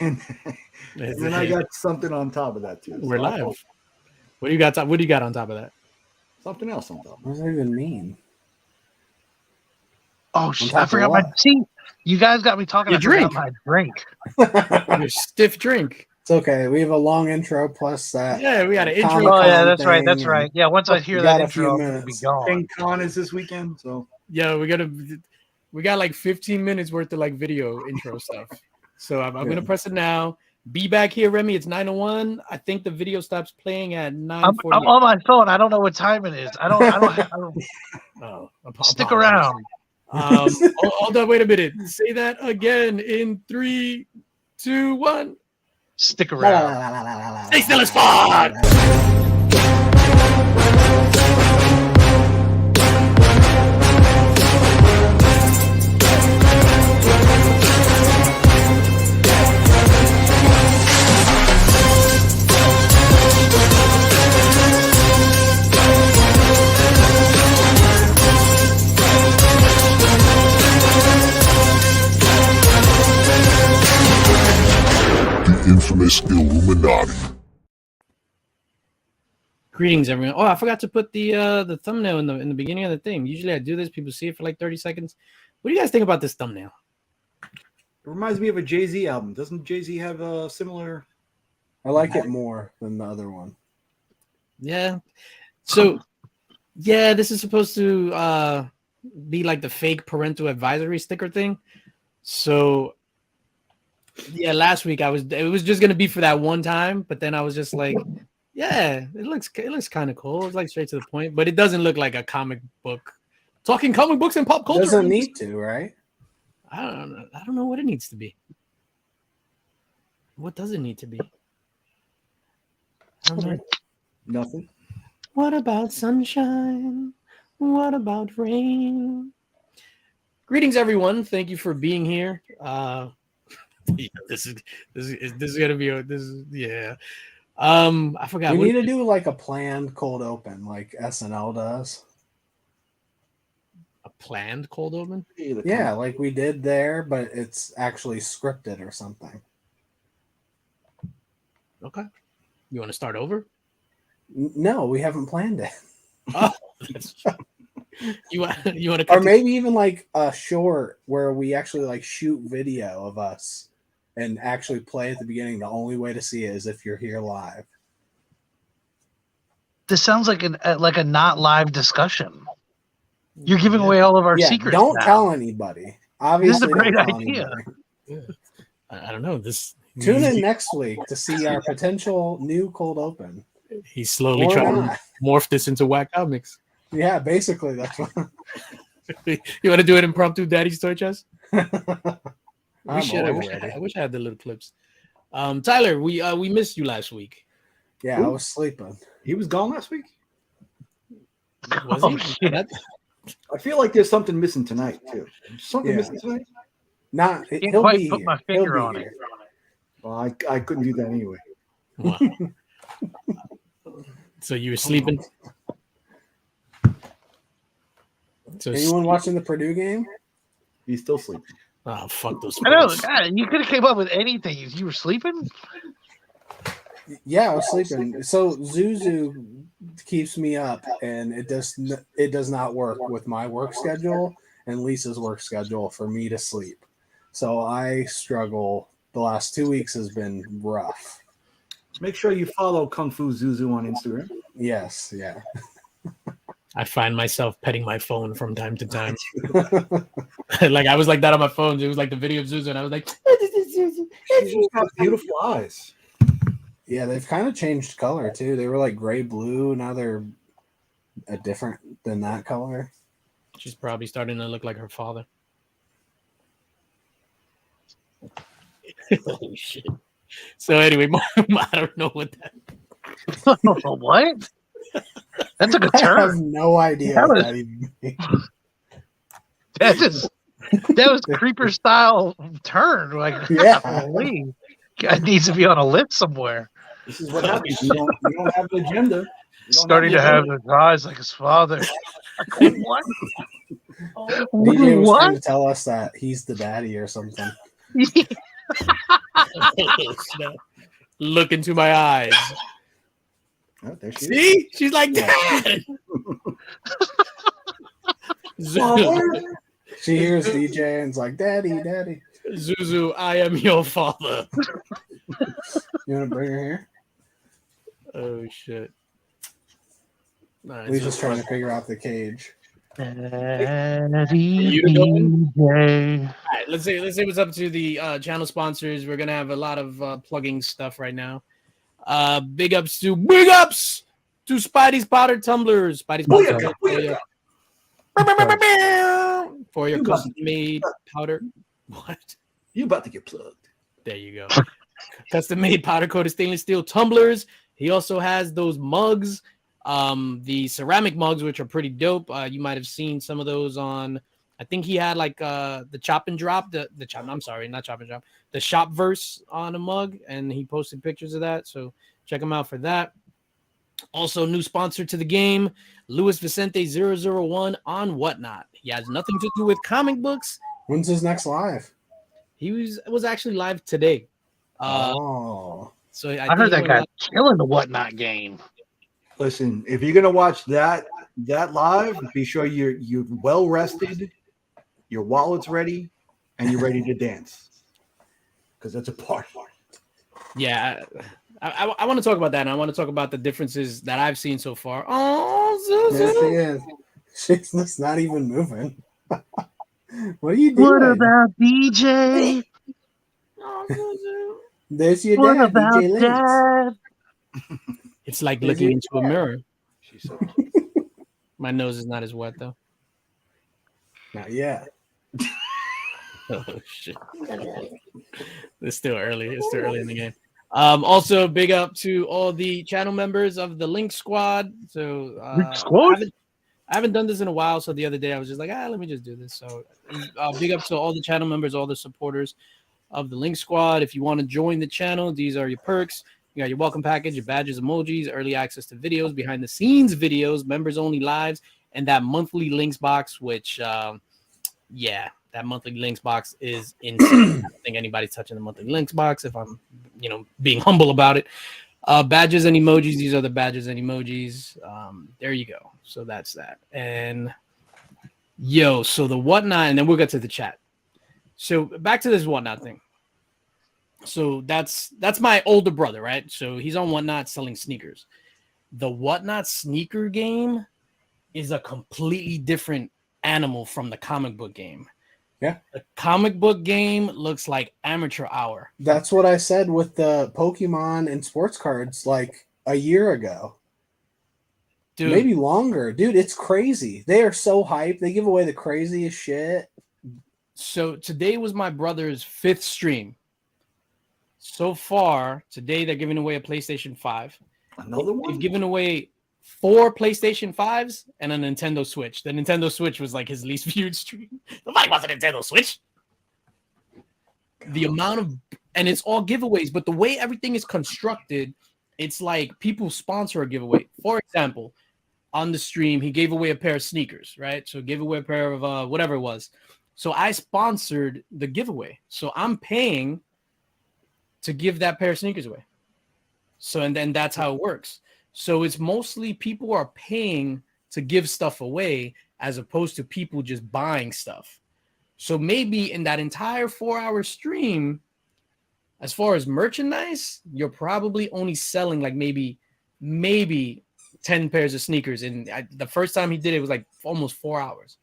and then I got something on top of that too. We're live. What do you got? What do you got on top of that? Something else on top. What does that even mean? Oh shit! I forgot my tea. You guys got me talking. Your drink. My drink. Your stiff drink. It's okay. We have a long intro plus that. Yeah, we got an intro. Oh yeah, that's right. That's right. Yeah, once I hear that intro, I'll be gone. King Con is this weekend, so yeah, we got like 15 minutes worth of like video intro stuff. So I'm gonna press it now. Be back here, Remy. It's 9:01. I think the video stops playing at 9:40. I'm on my phone. I don't know what time it is. I don't. Oh, stick around. Hold on, wait a minute. Say that again in 3, 2, 1. Stick around. Stay still as fuck. Infamous Illuminati. Greetings, everyone. Oh, I forgot to put the thumbnail in the beginning of the thing. Usually I do this. People see it for like 30 seconds. What do you guys think about this thumbnail? it reminds me of a Jay-Z album. Doesn't Jay-Z have a similar? I like it more than the other one. Yeah. So, yeah, this is supposed to be like the fake parental advisory sticker thing. So, yeah, last week it was just gonna be for that one time, but then I was just like, yeah, it looks kind of cool. It's like straight to the point, but it doesn't look like a comic book. Talking comic books and pop culture. Doesn't need to, right? I don't know what it needs to be. What does it need to be? I don't know. Nothing. What about sunshine? What about rain? Greetings, everyone. Thank you for being here. Yeah, this is gonna be yeah. I forgot. We need to do like a planned cold open, like SNL does. A planned cold open? Yeah, like we did there, but it's actually scripted or something. Okay. You want to start over? No, we haven't planned it. Oh, you want to, or maybe even like a short where we actually like shoot video of us and actually play at the beginning. The only way to see it is if you're here live. This sounds like a not live discussion. You're giving away all of our secrets. Don't now. tell anybody. Obviously, this is a great idea. I don't know. Tune in next week to see our potential new cold open. He's slowly trying to morph this into whack comics. Yeah, basically that's what. You want to do an impromptu Daddy's Toy Chest? I wish I had the little clips. Tyler, we missed you last week. Yeah, I was sleeping. He was gone last week? Was he? Shit. I feel like there's something missing tonight, too. Something missing tonight? Not, Can't he'll quite be put here. my finger on it. Well, I couldn't do that anyway. Wow. So you were sleeping? So anyone watching the Purdue game? He's still sleeping. Oh, fuck those I know. sports. God, you could have came up with anything. You were sleeping? Yeah, I was sleeping. So Zuzu keeps me up, and it does not work with my work schedule and Lisa's work schedule for me to sleep. So I struggle. The last 2 weeks has been rough. Make sure you follow Kung Fu Zuzu on Instagram. Yes, yeah. I find myself petting my phone from time to time. Like I was like that on my phone. It was like the video of Zuzu, and I was like, She's got beautiful eyes. Yeah, they've kind of changed color too. They were like gray blue. Now they're a different than that color. She's probably starting to look like her father. Holy shit. So anyway, I don't know what that. What? That took a I have turn. no idea That what was- that even means. That was creeper style turn. Like, Yeah. holy. Guy needs to be on a list somewhere. This is what happens. You don't have an agenda. You don't Starting to have the his eyes like his father. Like, what? DJ was What? trying to tell us that he's the daddy or something. Look into my eyes. Oh, there she is. See? She's like that. She hears DJ and's like, "Daddy, daddy." Zuzu, I am your father. You want to bring her here? Oh shit. Nice. Lisa's trying to figure out the cage. You doing? All right, let's say what's up to the channel sponsors. We're gonna have a lot of plugging stuff right now. Big ups to Spidey's powder tumblers. Spidey's powder tumblers for your custom made powder. What? You about to get plugged? There you go. Custom made powder coated stainless steel tumblers. He also has those mugs, the ceramic mugs, which are pretty dope. You might have seen some of those on. I think he had like the chop and drop, the chop. I'm sorry, not chop and drop. The shop verse on a mug, and he posted pictures of that. So check him out for that. Also, new sponsor to the game, Luis Vicente 001 on Whatnot. He has nothing to do with comic books. When's his next live? He was actually live today. Oh, so I heard that guy killing the Whatnot game. Listen, if you're gonna watch that live, be sure you're well rested, your wallet's ready, and you're ready to dance, because that's a party. Yeah, I want to talk about that, and I want to talk about the differences that I've seen so far. Oh, yes, she is. She's just not even moving. What are you doing? What about DJ? There's your What dad, about DJ Linx. Dad? It's like looking into a mirror. My nose is not as wet though. Not yet. Oh shit! It's still early. It's still early in the game. Also, big up to all the channel members of the Linx Squad. So I haven't done this in a while. So the other day I was just like, let me just do this. So big up to all the channel members, all the supporters of the Linx Squad. If you want to join the channel, these are your perks. You got your welcome package, your badges, emojis, early access to videos, behind the scenes videos, members only lives, and that monthly Linx Box, which that monthly Linx Box is insane. I don't think anybody's touching the monthly Linx Box if I'm, being humble about it. Badges and emojis. These are the badges and emojis. There you go. So that's that. And so the Whatnot, and then we'll get to the chat. So back to this Whatnot thing. So that's my older brother, right? So he's on Whatnot selling sneakers. The Whatnot sneaker game is a completely different animal from the comic book game. Yeah. The comic book game looks like amateur hour. That's what I said with the Pokemon and sports cards like a year ago. Dude, maybe longer. Dude, it's crazy. They are so hyped. They give away the craziest shit. So today was my brother's 5th stream. So far, today they're giving away a PlayStation 5. Another one? They've given away 4 PlayStation 5s and a Nintendo Switch. The Nintendo Switch was like his least viewed stream. Nobody wants a Nintendo Switch. The amount of, and it's all giveaways, but the way everything is constructed, it's like people sponsor a giveaway. For example, on the stream, he gave away a pair of sneakers, right? So gave away a pair of whatever it was. So I sponsored the giveaway. So I'm paying to give that pair of sneakers away. So, and then that's how it works. So it's mostly people are paying to give stuff away as opposed to people just buying stuff. So maybe in that entire 4-hour stream, as far as merchandise, you're probably only selling like maybe 10 pairs of sneakers. And the first time he did it was like almost 4 hours.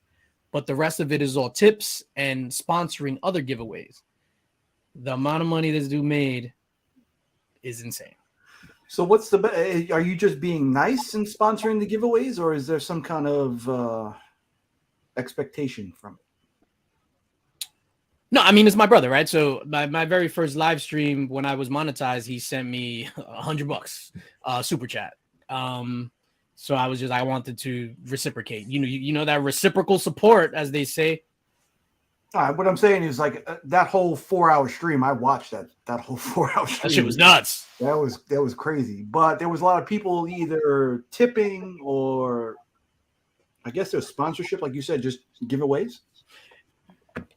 But the rest of it is all tips and sponsoring other giveaways. The amount of money this dude made is insane. So what's the? Are you just being nice and sponsoring the giveaways, or is there some kind of expectation from it? No, I mean, it's my brother, right? So my very first live stream when I was monetized, he sent me $100 super chat. So I wanted to reciprocate. You know that reciprocal support, as they say. What I'm saying is like that whole 4-hour stream. I watched that whole 4-hour stream. That shit was nuts. That was crazy. But there was a lot of people either tipping or I guess there's sponsorship, like you said, just giveaways.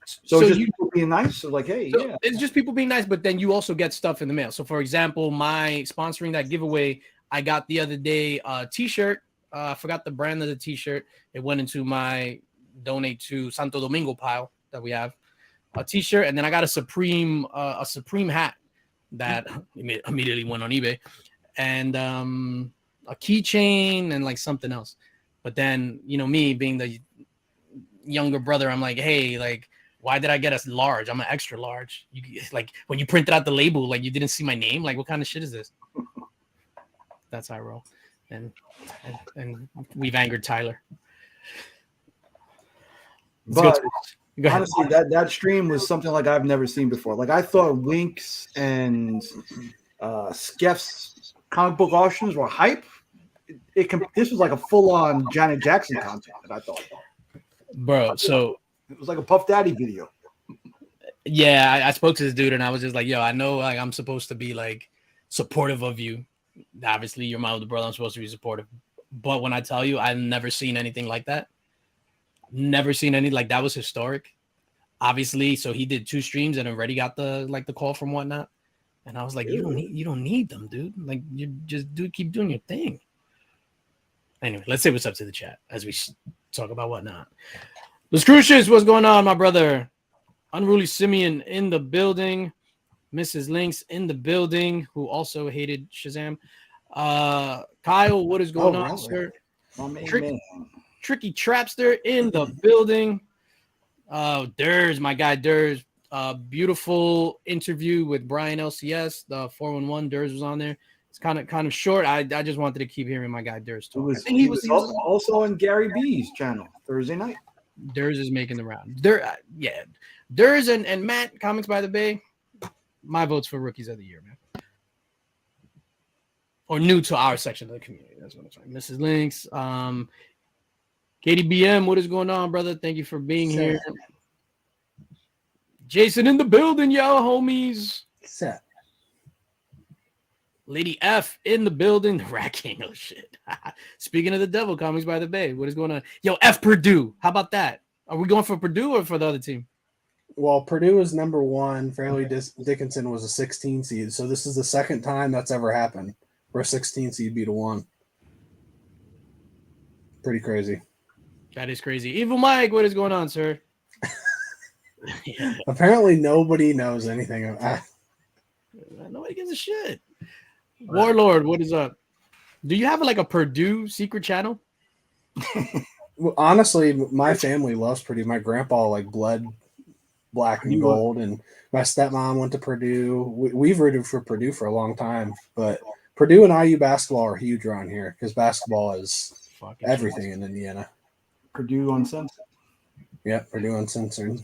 So it's just you people being nice. So like, hey, So yeah. it's just people being nice, but then you also get stuff in the mail. So, for example, my sponsoring that giveaway, I got the other day a T-shirt. I forgot the brand of the T-shirt. It went into my donate to Santo Domingo pile that we have. A T-shirt, and then I got a Supreme hat that immediately went on eBay, and a keychain and like something else. But then, you know, me being the younger brother, I'm like, hey, like, why did I get a large? I'm an extra large. You like when you printed out the label, like you didn't see my name. Like, what kind of shit is this? That's how I roll, and we've angered Tyler. But Go ahead. honestly, that stream was something like I've never seen before. Like I thought Linx and Skeff's comic book auctions were hype. This was like a full-on Janet Jackson content that I thought. Bro, so it was like a Puff Daddy video. Yeah, I spoke to this dude and I was just like, yo, I know like I'm supposed to be like supportive of you. Obviously, you're my older brother. I'm supposed to be supportive. But when I tell you, I've never seen anything like that. Never seen any like that was historic. Obviously, so he did 2 streams and already got the call from whatnot. And I was like, you don't need them, dude. Like you just keep doing your thing. Anyway, let's say what's up to the chat as we talk about whatnot. Los Crucius, what's going on, my brother? Unruly Simeon in the building. Mrs. Linx in the building, who also hated Shazam. Kyle, what is going on, sir? Tricky Trapster in the building. Durs, my guy Durs. Beautiful interview with Brian LCS. The 411 Durs was on there. It's kind of short. I just wanted to keep hearing my guy Durs talk. He was also on Gary B's channel Thursday night. Durs is making the round. Durs and Matt, Comics by the Bay. My vote's for Rookies of the Year, man. Or new to our section of the community. That's what I'm saying. Mrs. Links. KDBM, what is going on, brother? Thank you for being here. Jason in the building, yo, homies. Set. Lady F in the building. The Rat King. Oh, shit. Speaking of the devil, Comics by the Bay. What is going on? Yo, F Purdue. How about that? Are we going for Purdue or for the other team? Well, Purdue is number 1. Fairleigh Dickinson was a 16 seed. So this is the second time that's ever happened where a 16 seed beat a 1. Pretty crazy. That is crazy. Evil Mike, what is going on, sir? Apparently nobody knows anything about that. Nobody gives a shit. Warlord, what is up? Do you have like a Purdue secret channel? Well, honestly, my family loves Purdue. My grandpa like bled black and gold, and my stepmom went to Purdue. We've rooted for Purdue for a long time, but Purdue and IU basketball are huge around here because basketball is everything in Indiana. Purdue Uncensored. Yeah, Purdue Uncensored.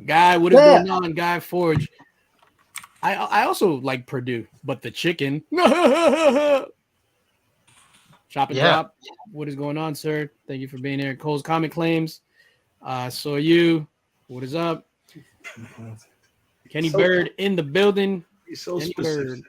Guy, what is going on? Guy Forge. I also like Purdue, but the chicken. Chop and drop. What is going on, sir? Thank you for being here. Cole's Comic Claims. So you. What is up? Kenny Bird in the building. He's so Kenny specific. Bird.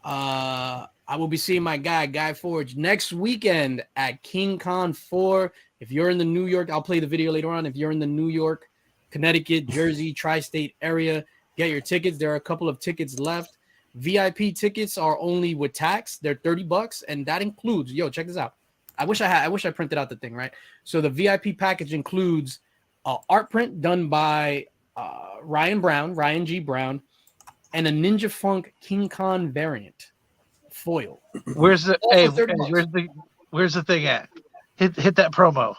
I will be seeing my guy Forge next weekend at King Con 4. If you're in the New York, I'll play the video later on. If you're in the New York, Connecticut, Jersey, tri-state area, get your tickets. There are a couple of tickets left. VIP tickets are only with tax. They're $30, and that includes, check this out. I wish I printed out the thing, right? So the VIP package includes art print done by Ryan G. Brown, and a Ninja Funk King Kong variant foil. Where's the where's the thing at? Hit that promo.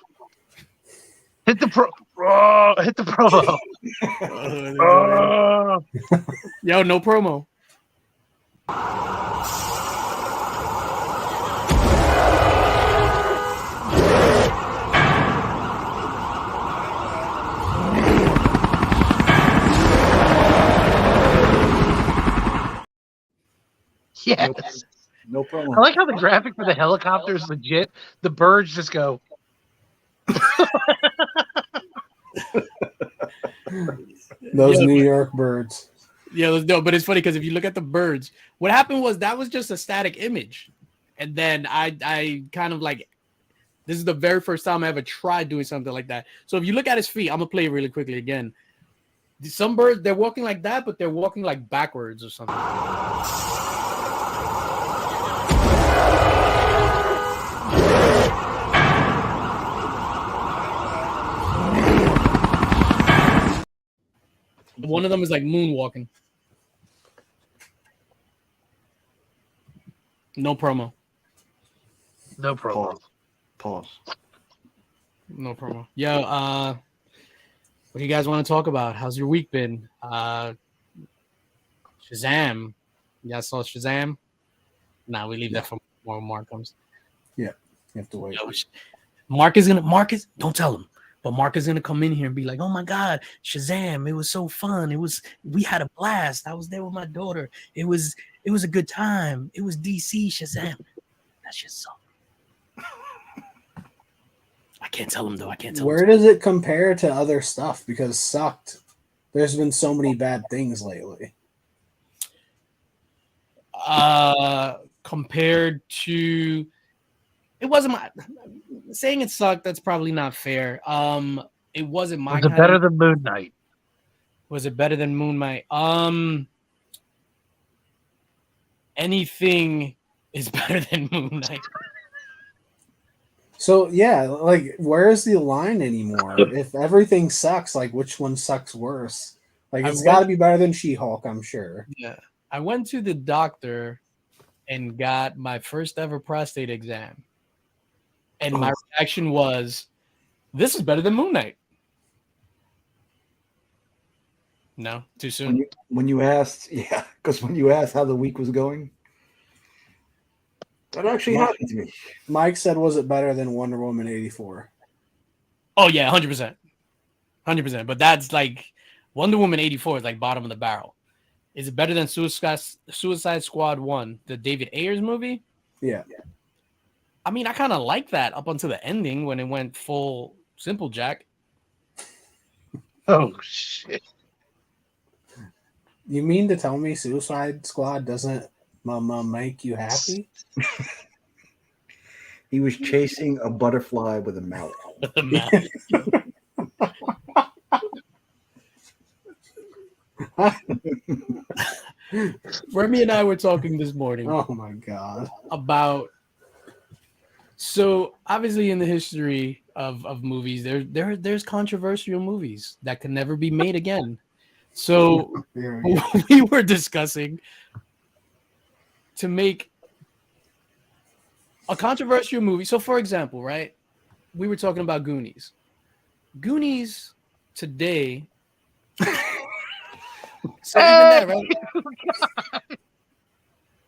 Hit the promo. Yo, no promo. Yes. No problem. I like how the graphic for the helicopter is legit. The birds just go. Those New York birds. Yeah, no, but it's funny because if you look at the birds, what happened was that was just a static image. And then I kind of like, this is the very first time I ever tried doing something like that. So if you look at his feet, I'm going to play it really quickly again. Some birds, they're walking like that, but they're walking like backwards or something. One of them is like moonwalking. No promo. No problem. Pause. No promo. Yo, what do you guys want to talk about? How's your week been? Shazam. You guys saw Shazam? Nah, we leave that for when Mark comes. Yeah, you have to wait. Yo, don't tell him. But Mark is gonna come in here and be like, "Oh my God, Shazam! It was so fun. We had a blast. I was there with my daughter. It was a good time. It was DC Shazam. That shit sucked." I can't tell him though. I can't tell him. Where does it compare to other stuff? Because sucked. There's been so many bad things lately. Compared to, it wasn't my saying it sucked. That's probably not fair. It wasn't my. Was it better than Moon Knight? Was it better than Moon Knight? Anything is better than Moon Knight. So yeah, like where is the line anymore? If everything sucks, like which one sucks worse? Like it's got to be better than She-Hulk, I'm sure. Yeah, I went to the doctor and got my first ever prostate exam, and my reaction was, "This is better than Moon Knight." No, too soon. When you asked, yeah, because when you asked how the week was going, that actually happened to me. Mike said, "Was it better than Wonder Woman 84?" Oh yeah, 100%, 100%. But that's like Wonder Woman 84 is like bottom of the barrel. Is it better than Suicide Squad 1, the David Ayers movie? Yeah. I mean, I kind of like that up until the ending when it went full Simple Jack. Oh shit! You mean to tell me Suicide Squad doesn't make you happy? He was chasing a butterfly with a mallet. Remy and I were talking this morning. Oh my God. About, so obviously in the history of movies, there's controversial movies that can never be made again. So we were discussing to make a controversial movie. So for example, right, we were talking about Goonies. Goonies today. So even that, right?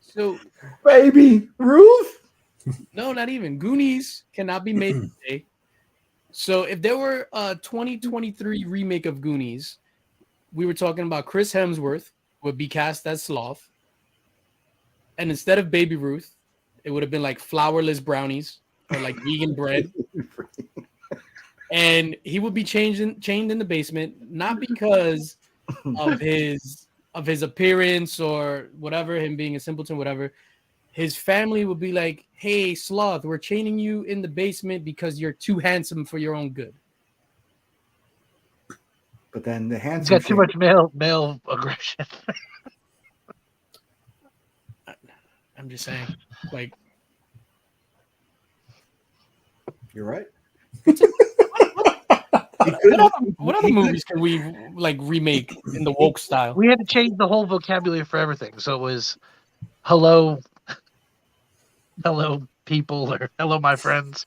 So Baby Ruth? No, not even. Goonies cannot be made today. So if there were a 2023 remake of Goonies, we were talking about Chris Hemsworth would be cast as Sloth. And instead of Baby Ruth, it would have been like flourless brownies or like vegan bread. And he would be chained in the basement, not because of his appearance or whatever, him being a simpleton, whatever. His family would be like, "Hey, Sloth, we're chaining you in the basement because you're too handsome for your own good." But then the He's handsome got too much male aggression. I'm just saying, like, you're right. What other movies can we like remake in the woke style? We had to change the whole vocabulary for everything. So it was hello people, or hello my friends.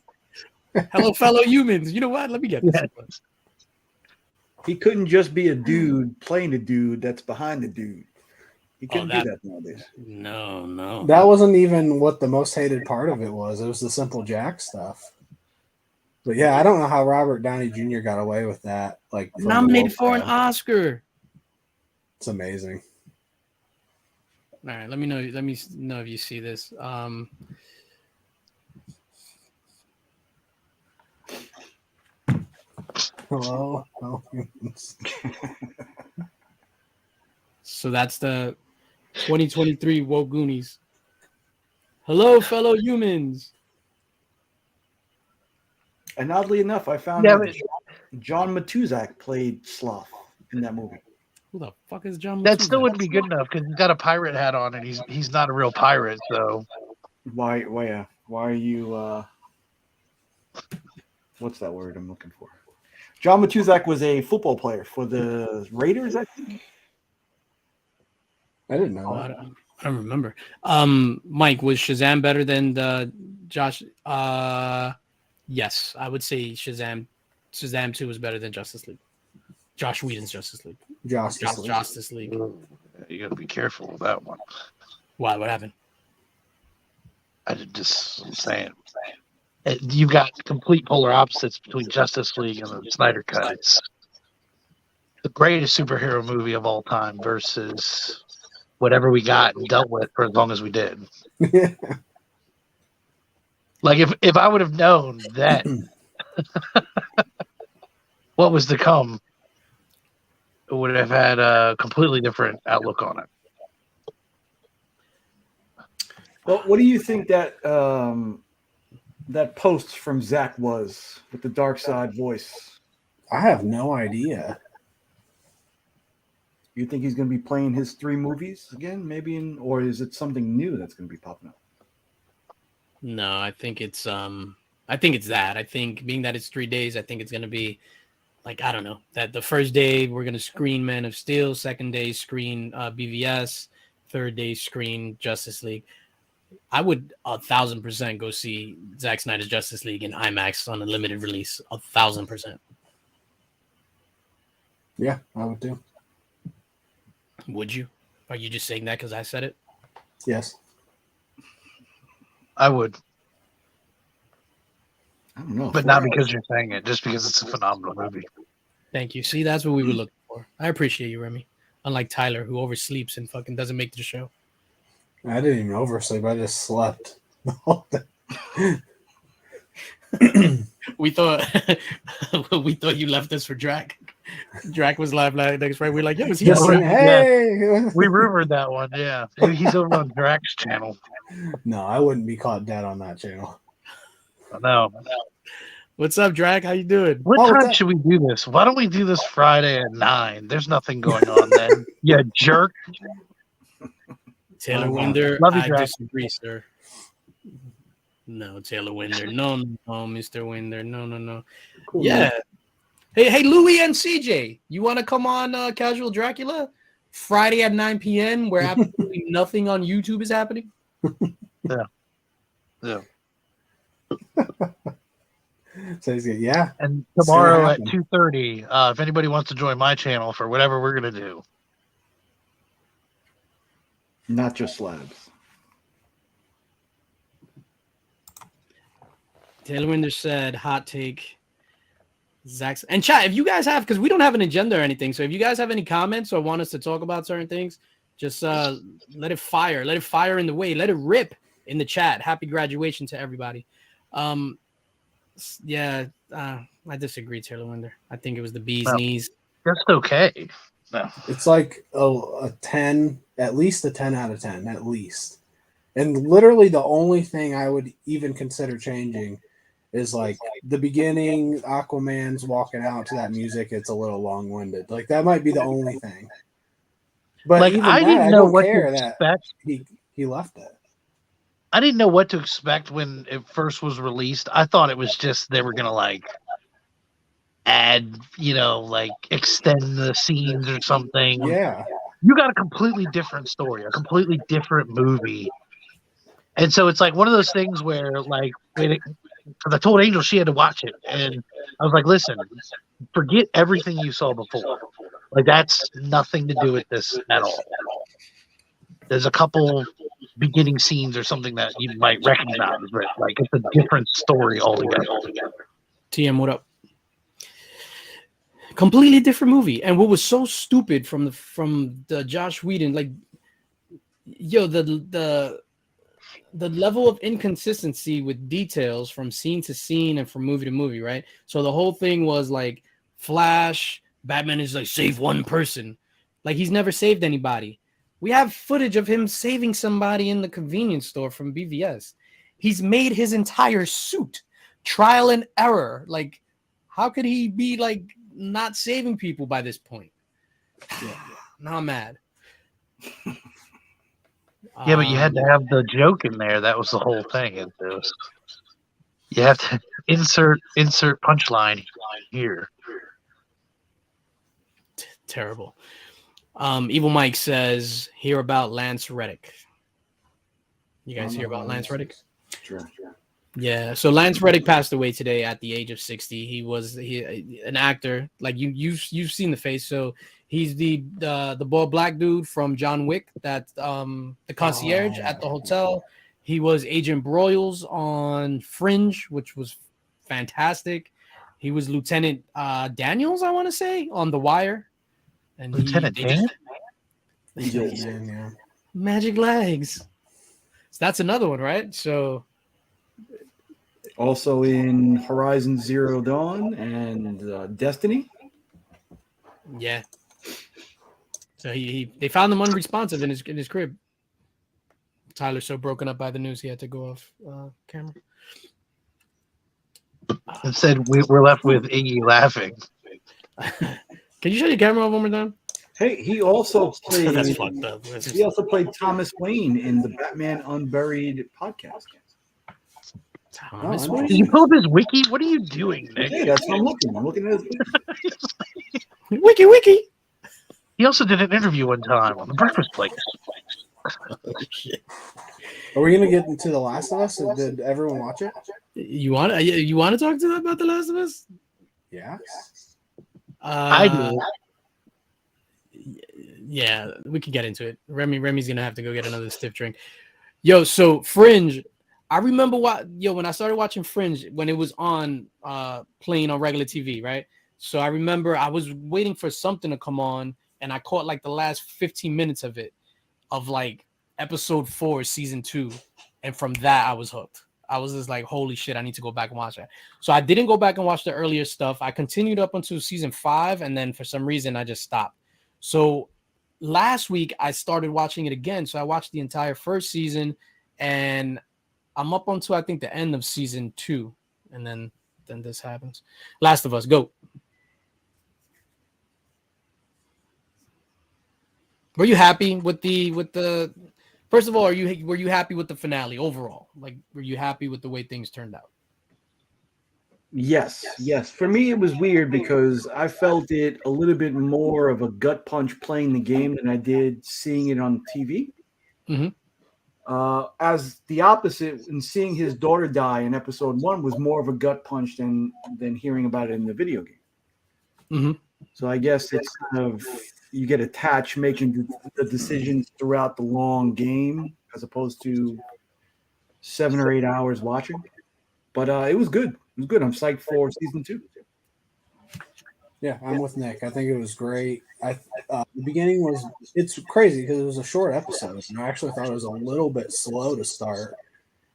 Hello, fellow humans. You know what? Let me get this. Yeah. He couldn't just be a dude playing a dude that's behind the dude. He couldn't do that nowadays. No. That wasn't even what the most hated part of it was. It was the Simple Jack stuff. But yeah, I don't know how Robert Downey Jr. got away with that. Like nominated for an Oscar. It's amazing. All right, let me know if you see this. Hello. So that's the 2023 woke Goonies. Hello, fellow humans. And oddly enough, I found out John Matuzak played Sloth in that movie. Who the fuck is John? That still Matuszak? wouldn't be good enough because he's got a pirate hat on and he's not a real pirate. So Why are you? What's that word I'm looking for? John Matuszak was a football player for the Raiders, I think. I didn't know. Oh, That. I don't remember. Mike, was Shazam better than Josh? Yes, I would say Shazam 2 was better than Justice League. Josh Whedon's Justice League. Justice League. you got to be careful with that one. Why? What happened? I'm saying. You've got complete polar opposites between Justice League and the Snyder Cut. It's the greatest superhero movie of all time versus whatever we got and dealt with for as long as we did. Like if I would have known that what was to come, it would have had a completely different outlook on it. Well, what do you think that that post from Zach was with the dark side voice? I have no idea. You think he's going to be playing his 3 movies again, maybe, or is it something new that's going to be popping up? No, I think it's that. I think being that it's 3 days, I think it's gonna be like, I don't know, that the first day we're gonna screen Man of Steel, second day screen BVS, third day screen Justice League. I would 1,000% go see Zack Snyder's Justice League in IMAX on a limited release. 1,000%. Yeah, I would too. Would you? Are you just saying that because I said it? Yes. I would, I don't know. but not because you're saying it, just because it's a phenomenal movie. Thank you. See, that's what we were looking for. I appreciate you, Remy. Unlike Tyler, who oversleeps and fucking doesn't make the show. I didn't even oversleep. I just slept the whole day. We thought you left us for Drac. Drac was live next right. We're like, yeah, was he? Yeah, asleep? Hey. We rumored that one, yeah. Maybe he's over on Drax's channel. No, I wouldn't be caught dead on that channel. No. What's up, Drac? How you doing? What Oh, time should we do this? Why don't we do this Friday at 9? There's nothing going on then. Yeah, jerk. Taylor Why not? Winder, Love you, I Drac. disagree, sir. No, Taylor Winder. No, Mr. Winder. No. Cool. Yeah. Hey, Louie and CJ, you want to come on Casual Dracula Friday at 9 p.m. where absolutely nothing on YouTube is happening? Yeah. So he's good. Yeah. And tomorrow at happen. 2:30, if anybody wants to join my channel for whatever we're gonna do. Not just slabs. Taylor Winder said, hot take. Zach's and chat, if you guys have, because we don't have an agenda or anything, so if you guys have any comments or want us to talk about certain things, just let it fire in the way, let it rip in the chat. Happy graduation to everybody. I disagree, Taylor Winder. I think it was the bee's knees. Just okay. No. It's like a 10, at least a 10 out of 10, at least. And literally the only thing I would even consider changing is like the beginning, Aquaman's walking out to that music. It's a little long-winded. Like that might be the only thing. But Like even I that, didn't I know don't what care to that expect. he left it. I didn't know what to expect when it first was released. I thought it was just they were gonna like add, like extend the scenes or something. Yeah. You got a completely different story, a completely different movie. And so it's like one of those things where like because I told Angel she had to watch it, and I was like, listen, forget everything you saw before. Like that's nothing to do with this at all. There's a couple beginning scenes or something that you might recognize, but like it's a different story altogether. TM, what up? Completely different movie. And what was so stupid from the Josh Whedon, like, yo, the level of inconsistency with details from scene to scene and from movie to movie, right? So the whole thing was like Flash, Batman is like save one person. Like he's never saved anybody. We have footage of him saving somebody in the convenience store from BVS. He's made his entire suit. Trial and error. Like, how could he be like not saving people by this point? Yeah. Now I'm mad. Yeah, but you had to have the joke in there. That was the whole thing. You have to insert punchline here. Terrible. Evil Mike says, hear about Lance Reddick. You guys hear about Lance Reddick? Sure. Yeah. So Lance Reddick passed away today at the age of 60. He was an actor. Like you've seen the face. So he's the bald black dude from John Wick. That the concierge at the hotel. He was Agent Broyles on Fringe, which was fantastic. He was Lieutenant Daniels, I want to say, on The Wire. And Lieutenant Dan? Yeah. Magic legs. So that's another one, right? So Also in Horizon Zero Dawn and Destiny. yeah. So they found him unresponsive in his crib. Tyler's so broken up by the news he had to go off camera. Instead, we're left with Iggy laughing. Can you shut your camera off one more time? Hey, he also played. That's fucked up. He also played Thomas Wayne in the Batman Unburied podcast. Thomas Oh, Wayne? Did you pull up his wiki? What are you doing, Nick? Hey, that's what I'm looking. I'm looking at his. Wiki. He also did an interview one time on The Breakfast Place. Are we gonna get into The Last of Us? Did everyone watch it? You want to talk to about The Last of Us? Yeah. I do. Yeah, we could get into it. Remy's gonna have to go get another stiff drink. Yo, so Fringe. I remember when I started watching Fringe when it was on playing on regular TV, right? So I remember I was waiting for something to come on, and I caught like the last 15 minutes of it, of like episode 4, season 2, and from that I was hooked. I was just like, holy shit, I need to go back and watch that. So I didn't go back and watch the earlier stuff. I continued up until season 5, and then for some reason I just stopped. So last week I started watching it again. So I watched the entire first season, and I'm up until I think the end of season 2, and then this happens. Last of Us, go. Were you happy with the? First of all, were you happy with the finale overall? Like, were you happy with the way things turned out? Yes. For me, it was weird because I felt it a little bit more of a gut punch playing the game than I did seeing it on TV. Mm-hmm. As the opposite, in seeing his daughter die in episode 1 was more of a gut punch than hearing about it in the video game. Mm-hmm. So I guess it's kind of, you get attached making the decisions throughout the long game as opposed to 7 or 8 hours watching. But it was good. It was good. I'm psyched for season 2. Yeah, I'm with Nick. I think it was great. The beginning it's crazy because it was a short episode, and I actually thought it was a little bit slow to start,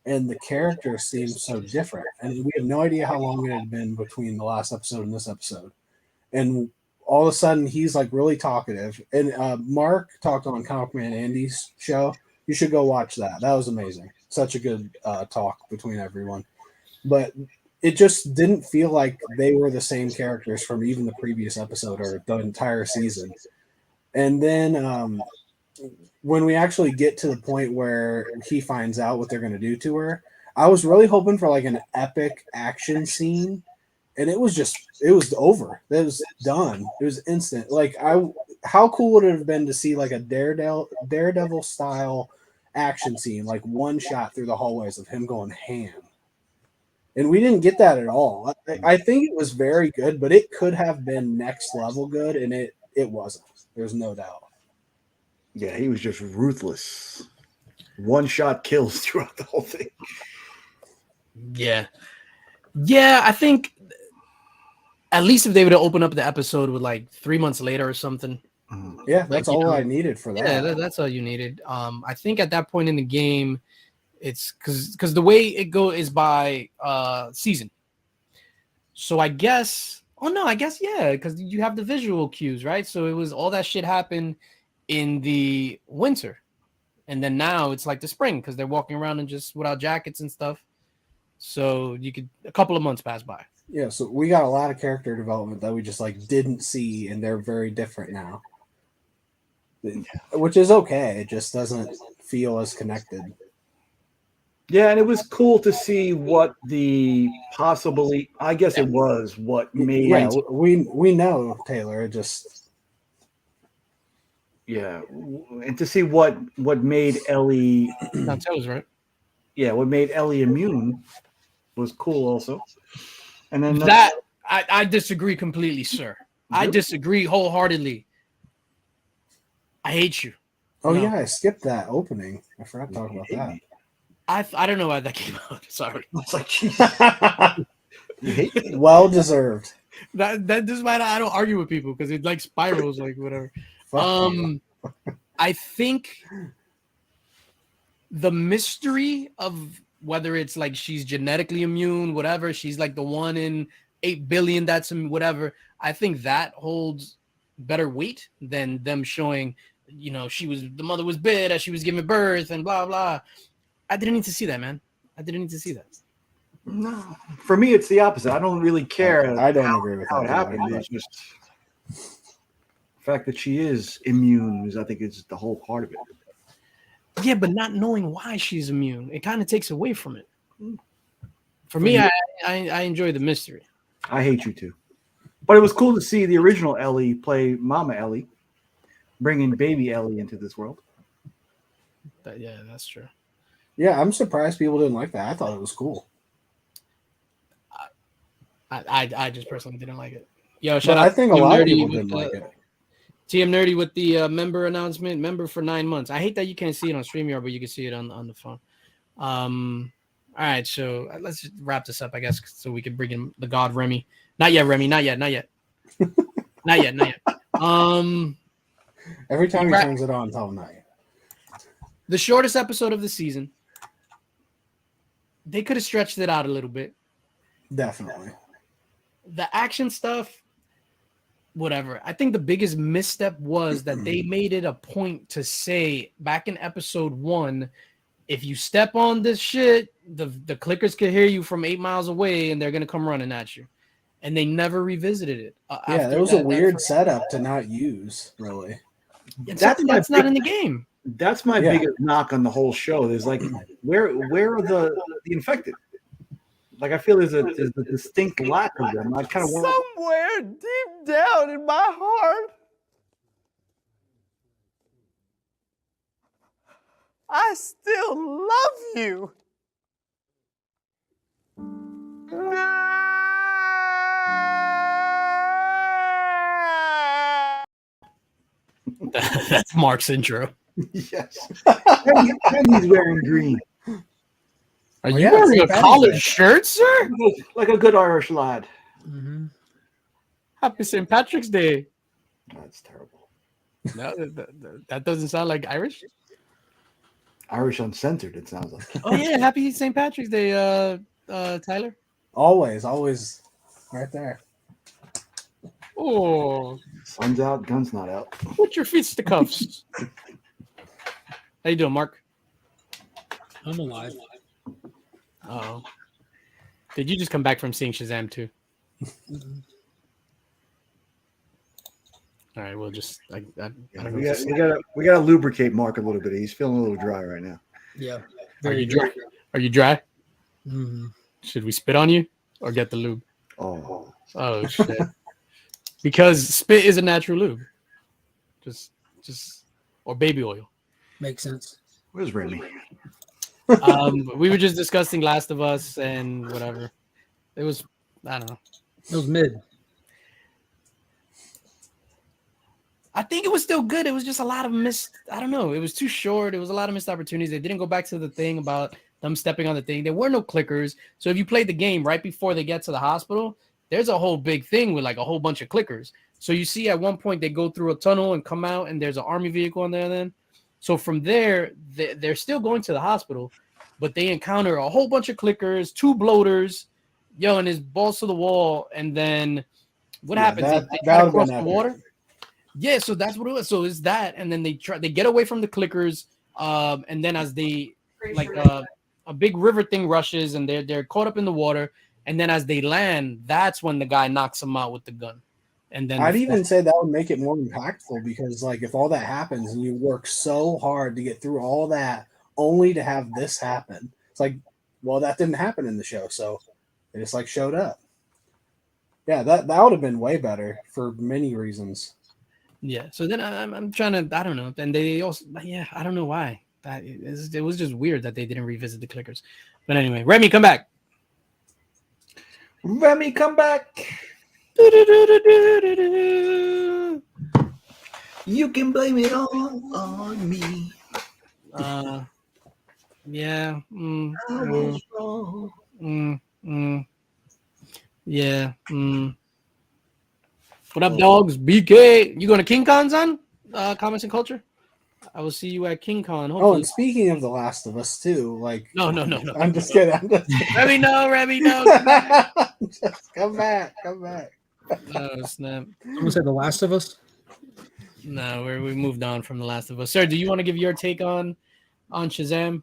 and the characters seemed so different, and we had no idea how long it had been between the last episode and this episode, and all of a sudden he's like really talkative. And Mark talked on Comic Man Andy's show. You should go watch that. That was amazing. Such a good talk between everyone, but it just didn't feel like they were the same characters from even the previous episode or the entire season. And then when we actually get to the point where he finds out what they're going to do to her, I was really hoping for like an epic action scene. And it was over. It was done. It was instant. Like, how cool would it have been to see like a Daredevil style action scene, like one shot through the hallways of him going ham. And we didn't get that at all. I think it was very good, but it could have been next level good, and it wasn't. There's no doubt. Yeah, he was just ruthless. One shot kills throughout the whole thing. Yeah, I think at least if they would have opened up the episode with like 3 months later or something. Yeah, that's all I needed for that. Yeah, that's all you needed. I think at that point in the game, it's because the way it go is by season. So I guess, yeah, because you have the visual cues, right? So it was all that shit happened in the winter, and then now it's like the spring because they're walking around and just without jackets and stuff. So a couple of months pass by. Yeah, so we got a lot of character development that we just like didn't see, and they're very different now. which is okay. It just doesn't feel as connected. Yeah, and it was cool to see what the possibly, I guess it was what made, Yeah, we know Taylor. It just yeah, and to see what made Ellie, No, Taylor's right. yeah, what made Ellie immune was cool also. And then That I disagree completely, sir. I disagree wholeheartedly. I hate you. Oh No. yeah, I skipped that opening. I forgot to talk about that. I don't know why that came out. Sorry. it's like, Jesus. You hate me? Well deserved. That this is why I don't argue with people because it like spirals like whatever. Fuck you. I think the mystery of whether it's like she's genetically immune, whatever, she's like the one in 8 billion that's whatever. I think that holds better weight than them showing, you know, the mother was bit as she was giving birth and blah blah. I didn't need to see that, man. I didn't need to see that. No, for me, it's the opposite. I don't really care. I don't agree with how that it happened. either. It's just the fact that she is immune is, I think, it's the whole part of it. Yeah, but not knowing why she's immune, it kind of takes away from it. For me, I enjoy the mystery. I hate you too. But it was cool to see the original Ellie play Mama Ellie, bringing baby Ellie into this world. Yeah, that's true. Yeah, I'm surprised people didn't like that. I thought it was cool. I just personally didn't like it. Yo, But shout out I think a TM lot of Nerdy people with didn't the- like it. TM Nerdy with the member announcement. Member for 9 months. I hate that you can't see it on StreamYard, but you can see it on the phone. All right, so let's just wrap this up, I guess, so we can bring in the God Remy. Not yet, Remy. Not yet. Not yet. Not yet. Not yet. Every time he Right. turns it on, tell him that. The shortest episode of the season. They could have stretched it out a little bit. Definitely. The action stuff, whatever. I think the biggest misstep was that they made it a point to say back in episode 1, if you step on this shit, the clickers can hear you from 8 miles away and they're gonna come running at you. And they never revisited it. Yeah, it was a weird setup to not use, really. It's something that's not in the game. That's my biggest knock on the whole show. There's like, where are the infected? Like, I feel there's a distinct lack of them. I kind of want. Somewhere deep down in my heart, I still love you. That's Mark's intro. Yes. And he's wearing green. Are you Yeah, wearing St. a Patrick's collared Day. shirt, sir? Like a good Irish lad. Happy St. Patrick's Day. That's terrible. No, that doesn't sound like Irish. Irish uncensored, it sounds like. Oh yeah, happy St. Patrick's Day, Tyler. Always right there. Oh, Sun's out, gun's not out. put your feet to the cuffs. How you doing, Mark? I'm alive. Oh, did you just come back from seeing Shazam too? All right, we'll just I don't know. We gotta lubricate Mark a little bit. He's feeling a little dry right now. Yeah. Are you dry? Are you dry? Mhm. Should we spit on you or get the lube? Oh, Oh shit! Because spit is a natural lube. Just or baby oil. Makes sense. where's Remy? We were just discussing Last of Us and whatever. It was I don't know. It was mid. I think it was still good. It was just a lot of I don't know. It was too short. It was a lot of missed opportunities. They didn't go back to the thing about them stepping on the thing. There were no clickers. So if you played the game right before they get to the hospital, there's a whole big thing with like a whole bunch of clickers. So you see at one point they go through a tunnel and come out and there's an army vehicle in there then. So from there, they're still going to the hospital, but they encounter a whole bunch of clickers, 2 bloaters, and his balls to the wall. And then what happens? They try to cross the water. Yeah, so that's what it was. So it's that, and then they get away from the clickers, and then as they like a big river thing rushes, and they're caught up in the water, and then as they land, that's when the guy knocks them out with the gun. And then I'd even say that would make it more impactful because, like, if all that happens and you work so hard to get through all that only to have this happen, it's like, well, that didn't happen in the show, so it just like showed up. Yeah, that would have been way better for many reasons. Yeah. So then I'm trying to, I don't know. And they also, yeah, I don't know why. It was just weird that they didn't revisit the clickers. But anyway, Remy, come back. Remy, come back. You can blame it all on me. Yeah. I was wrong. Yeah. What up, dogs? BK, you going to King Con, son? Comments and culture. I will see you at King Con. Oh, Hopefully. and speaking of The Last of Us too, like No. I'm just kidding. I'm just kidding. Remy, no. Just come back. Oh, snap. Someone said The Last of Us. No, we moved on from The Last of Us. Sir, do you want to give your take on Shazam?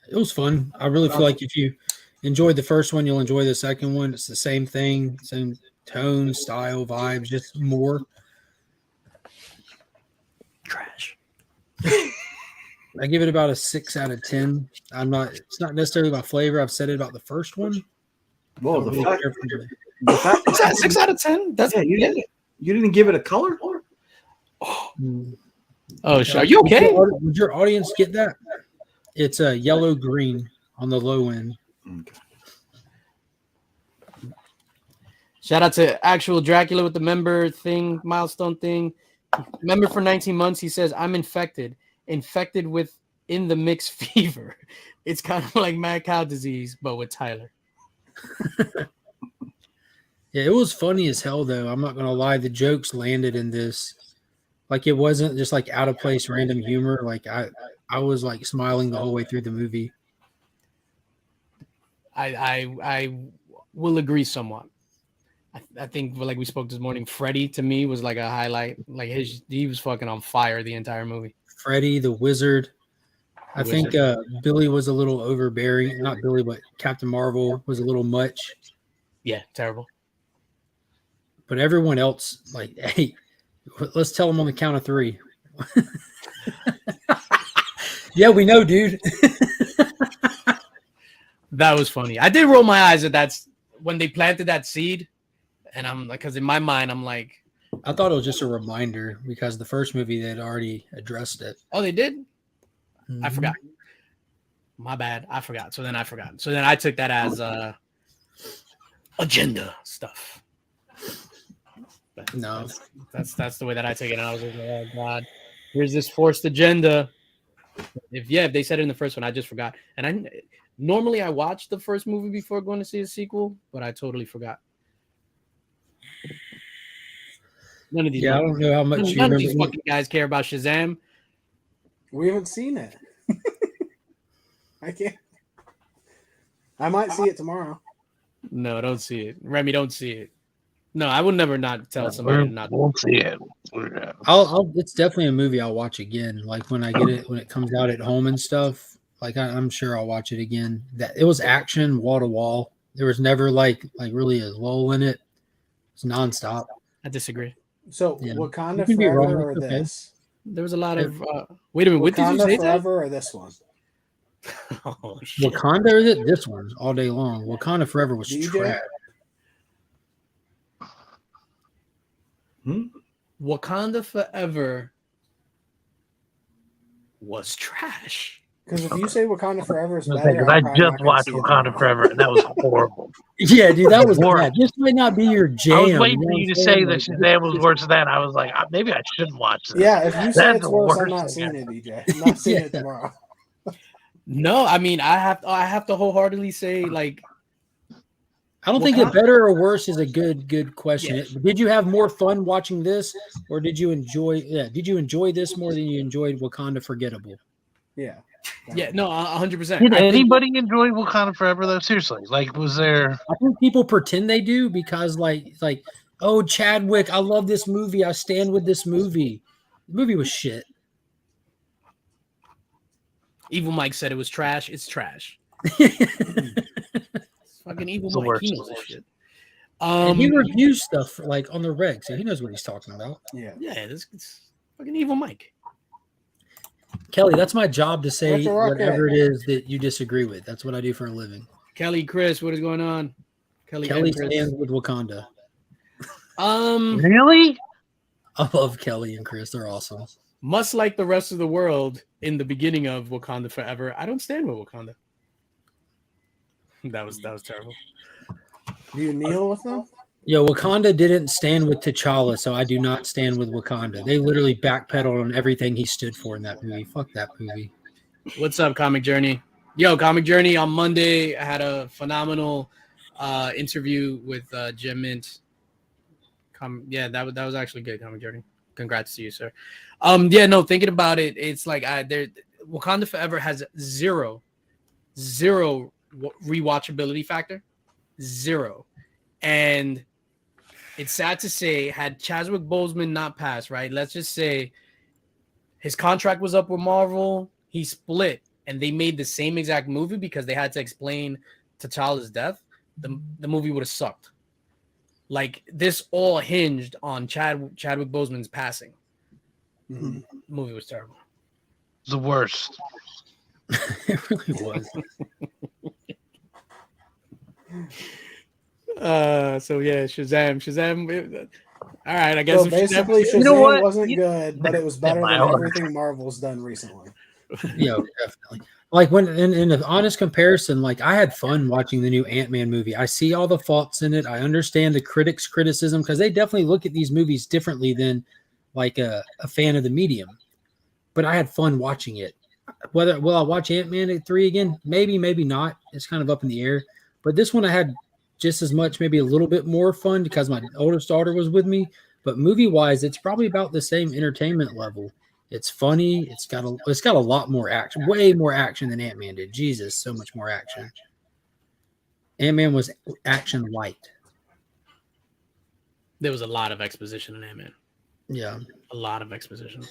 It was fun. I really feel like if you enjoyed the first one, you'll enjoy the second one. It's the same thing, same tone, style, vibes, just more. Trash. I give it about a 6 out of 10. It's not necessarily about flavor. I've said it about the first one. Whoa, Don't the really fact, care for the- the fact 6 out of 10? That's yeah, you didn't give it a color? Oh, shit. Are you okay? Would your audience get that? It's a yellow green on the low end. Okay. Shout out to actual Dracula with the member thing, milestone thing. Member for 19 months. He says, I'm infected with in the mix fever. It's kind of like mad cow disease, but with Tyler. Yeah, it was funny as hell, though. I'm not going to lie. The jokes landed in this. Like, it wasn't just like out of place random humor. Like, I was like smiling the whole way through the movie. I will agree somewhat. I think, like we spoke this morning, Freddy to me was like a highlight. Like he was fucking on fire the entire movie. Freddy, the Wizard. I think Billy was a little overbearing. Not Billy, but Captain Marvel was a little much. Yeah, terrible. But everyone else, like, hey, let's tell them on the count of 3. Yeah, we know, dude. That was funny. I did roll my eyes at that when they planted that seed. And I'm like, because in my mind, I'm like, I thought it was just a reminder because the first movie they had already addressed it. oh, they did? Mm-hmm. I forgot. My bad. I forgot. So then I took that as agenda stuff. But No. That's the way that I take it. And I was like, oh, God, here's this forced agenda. If they said it in the first one, I just forgot. And normally I watch the first movie before going to see a sequel, but I totally forgot. None of these. Yeah, I don't know how much you none remember. of these fucking guys care about Shazam. We haven't seen it. I can't. I might see it tomorrow. No, don't see it. Remy, don't see it. No, I would never not tell somebody not. Won't see it. It's definitely a movie I'll watch again. Like when it comes out at home and stuff. Like I'm sure I'll watch it again. That it was action wall to wall. There was never like really a lull in it. It's nonstop. I disagree. So Yeah. Wakanda You can be wrong, Forever or it's okay. this? There was a lot of. Wait a minute. What did you Wakanda say? Forever or this one? Oh, shit. Wakanda or this one all day long. Wakanda Forever was DJ? trash. Wakanda Forever was trash. Because if you say Wakanda Forever is Because better, I I'm probably just not gonna watched see it Wakanda tomorrow. Forever, and that was horrible. Yeah, dude, that was Worse. bad. This might not be your jam. I was waiting you for know you what to I'm say saying? that Like, Shazam was worse than that. I was like, maybe I shouldn't watch this. Yeah, if you say That's it's the worse, I'm worst not thing seeing it, DJ. I'm not seeing it Yeah. tomorrow. No, I mean I have to wholeheartedly say like I don't think that better or worse is a good question. Yeah. Did you have more fun watching this, or did you enjoy? Yeah, did you enjoy this more than you enjoyed Wakanda Forgettable? Yeah. yeah, no, 100%. Did anybody enjoy Wakanda Forever though? Seriously, like, was there? I think people pretend they do because like oh Chadwick, I love this movie. I stand with this movie. The movie was shit. Evil Mike said it was trash. It's trash. Fucking Evil It's the Mike. worst. He knows this shit. And he reviews stuff like on the reg, so he knows what he's talking about. Yeah. Yeah, this is fucking evil Mike. Kelly, that's my job to say Retro Rocket. whatever it is that you disagree with. That's what I do for a living. Kelly, Chris, what is going on? Kelly stands with Wakanda. Really? I love Kelly and Chris. They're awesome. Much like the rest of the world in the beginning of Wakanda Forever, I don't stand with Wakanda. That was terrible. Do you kneel with them? Yo, Wakanda didn't stand with T'Challa, so I do not stand with Wakanda. They literally backpedaled on everything he stood for in that movie. Fuck that movie. What's up, Comic Journey? Yo, Comic Journey, on Monday, I had a phenomenal interview with Jim Mint. Yeah, that was actually good, Comic Journey. Congrats to you, sir. Yeah, no, thinking about it, it's like Wakanda Forever has zero rewatchability factor. Zero. And it's sad to say, had Chadwick Boseman not passed, right? Let's just say his contract was up with Marvel, he split, and they made the same exact movie because they had to explain T'Challa's death. The movie would have sucked. Like, this all hinged on Chadwick Boseman's passing. Mm-hmm. The movie was terrible. The worst. It really was. So yeah, Shazam. All right, I guess. So basically, Shazam You know what? wasn't good, but it was better than Wow. everything Marvel's done recently. Yeah, definitely. Like when in an honest comparison, like I had fun watching the new Ant-Man movie. I see all the faults in it. I understand the critics' criticism because they definitely look at these movies differently than like a fan of the medium. But I had fun watching it. Whether will I watch Ant-Man at 3 again? Maybe, maybe not. It's kind of up in the air. But this one I had just as much, maybe a little bit more fun because my oldest daughter was with me. But movie-wise, it's probably about the same entertainment level. It's funny. It's got a lot more action, way more action than Ant-Man did. Jesus, so much more action. Ant-Man was action light. There was a lot of exposition in Ant-Man. Yeah, A lot of exposition.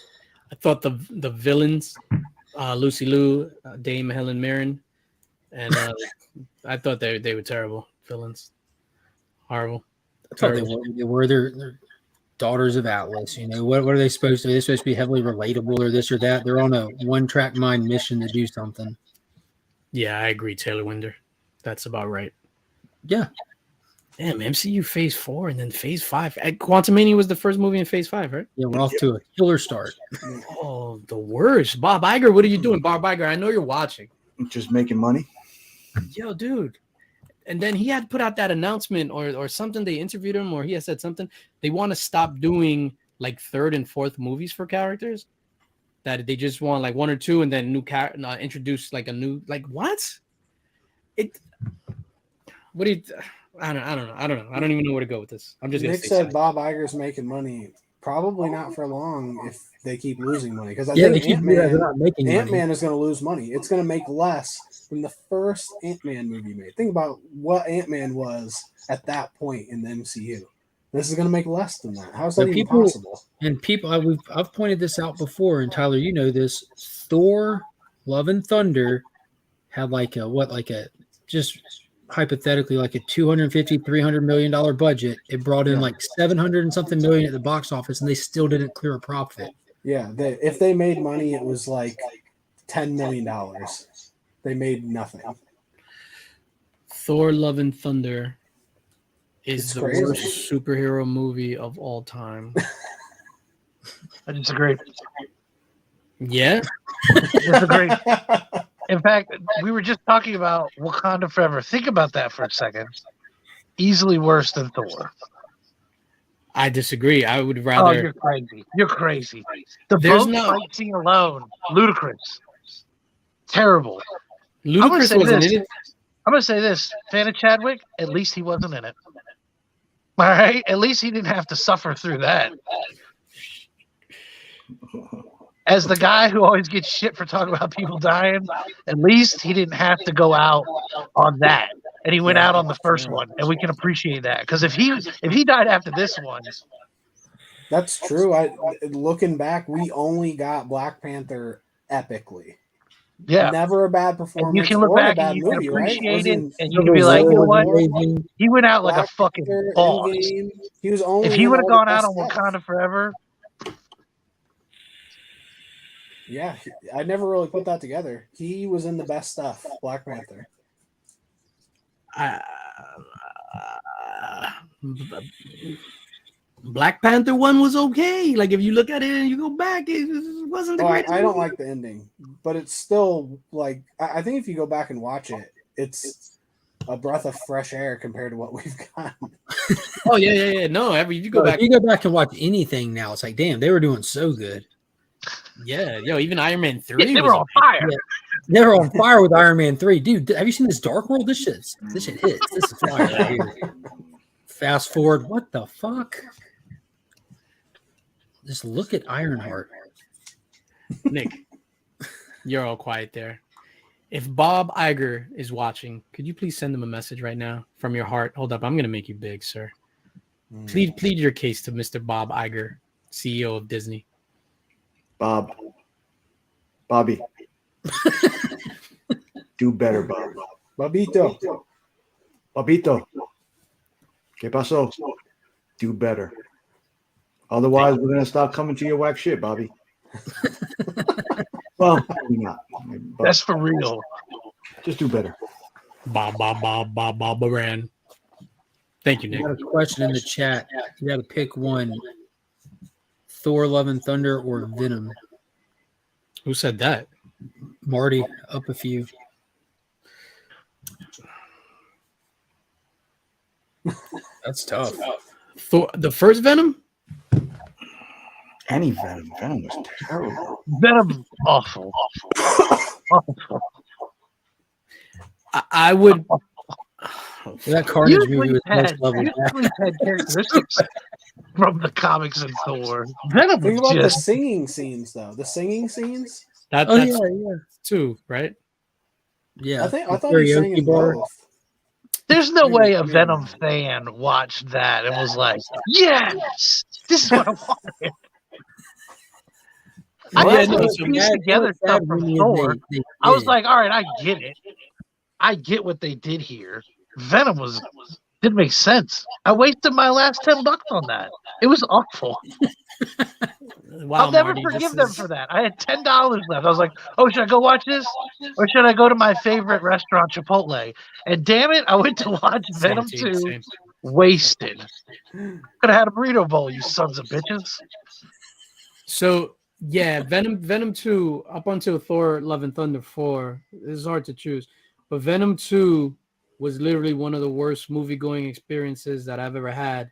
I thought the villains, Lucy Liu, Dame Helen Mirren, and I thought they were terrible villains. Horrible. I thought they were their daughters of Atlas. You know, what are they supposed to be? They're supposed to be heavily relatable or this or that. They're on a one-track mind mission to do something. Yeah, I agree, Taylor Winder. That's about right. Yeah. Damn, MCU Phase 4 and then Phase 5. Quantumania was the first movie in Phase 5, right? Yeah, we're off to a killer start. Oh, the worst. Bob Iger, what are you doing? Bob Iger, I know you're watching. Just making money. Yo, dude. And then he had put out that announcement or something. They interviewed him or he had said something. They want to stop doing like third and fourth movies for characters. That they just want like one or two and then introduce like a new, like what? What do you, I don't know. I don't even know where to go with this. I'm just going to Nick say said Bob Iger's making money. Probably not for long if they keep losing money. Because I Yeah, they think keep they're not making money. Ant-Man is going to lose money. It's going to make less than the first Ant-Man movie made. Think about what Ant-Man was at that point in the MCU. This is going to make less than that. How is that But even people- possible? And people, I've pointed this out before, and Tyler, you know this. Thor, Love and Thunder had just hypothetically like a $250-300 million budget. It brought in like 700 and something million at the box office, and they still didn't clear a profit. Yeah, if they made money, it was like $10 million. They made nothing. Thor: Love and Thunder is It's the crazy. worst superhero movie of all time. I disagree. Yeah, Disagree. In fact, we were just talking about Wakanda Forever. Think about that for a second. Easily worse than Thor. I disagree. I would Oh, rather. you're crazy. You're crazy. The There's boat no- fight scene alone, ludicrous. Terrible. Ludacris say wasn't this. in it. I'm going to say this. Fan of Chadwick, at least he wasn't in it. All right? At least he didn't have to suffer through that. As the guy who always gets shit for talking about people dying, at least he didn't have to go out on that. And he went out on the first one, and we can appreciate that. Because if he died after this one, That's true. Looking back, we only got Black Panther epically. Yeah. Never a bad And performance you can look or a back bad and you can movie, right? appreciate Was he it, in and you can be like, you know what? Amazing. He went out like a Black fucking Panther, boss. Endgame? He was only If he in would have all the gone out best on stuff. Wakanda Forever, Yeah, I never really put that together. He was in the best stuff. Black Panther. Black Panther one was okay. Like if you look at it and you go back, it wasn't the Oh, greatest. I don't movie. like the ending, but it's still like I think if you go back and watch it, it's a breath of fresh air compared to what we've got. Oh yeah. No, if you go back, If you go back and watch anything now, it's like, damn, they were doing so good. yeah, even Iron Man 3 they was were on fire. Yeah. They were on fire with Iron Man 3. Dude, have you seen this Dark World? This shit hits. This is fire right here. Fast forward. What the fuck? Just look at Ironheart. Nick, you're all quiet there. If Bob Iger is watching, could you please send him a message right now from your heart? Hold up, I'm gonna make you big, sir. Plead your case to Mr. Bob Iger, CEO of Disney. Bobby. Do better, Bob. Babito. Babito. ¿Qué pasó? Do better. Otherwise, we're gonna stop coming to your whack shit, Bobby. Well, maybe not. But That's for real. just do better. Bob Moran. Thank you, You Nick. got a question in the chat. You got to pick one. Thor: Love and Thunder or Venom? Who said that? Marty, up a few. That's tough. Thor, the first Venom? Any Venom. Venom was terrible. Venom, awful. Awful. I would. That Carnage movie Usually was next had, level. usually had characteristics from the comics and Thor. Venom Think was about the just singing scenes, though. The singing scenes. That's Yeah. two, right? Yeah. I The thought he sang karaoke in bar. both. there's no way a Maybe Venom not. fan watched that and was like, yes, this is what I wanted. I Yeah, had no, to so piece Bad- together bad stuff from movie Thor. they I was did. like, all right, I get it. I get what they did here. Venom didn't make sense. I wasted my last $10 on that. It was awful. Wow, I'll never Marty, forgive this them is- for that. I had $10 left. I was like, oh, should I go watch this? Or should I go to my favorite restaurant, Chipotle? And damn it, I went to watch Venom 2 same. wasted. Could have had a burrito bowl, you sons of bitches. So yeah, Venom 2 up until Thor: Love and Thunder 4 is hard to choose, but Venom 2 was literally one of the worst movie going experiences that I've ever had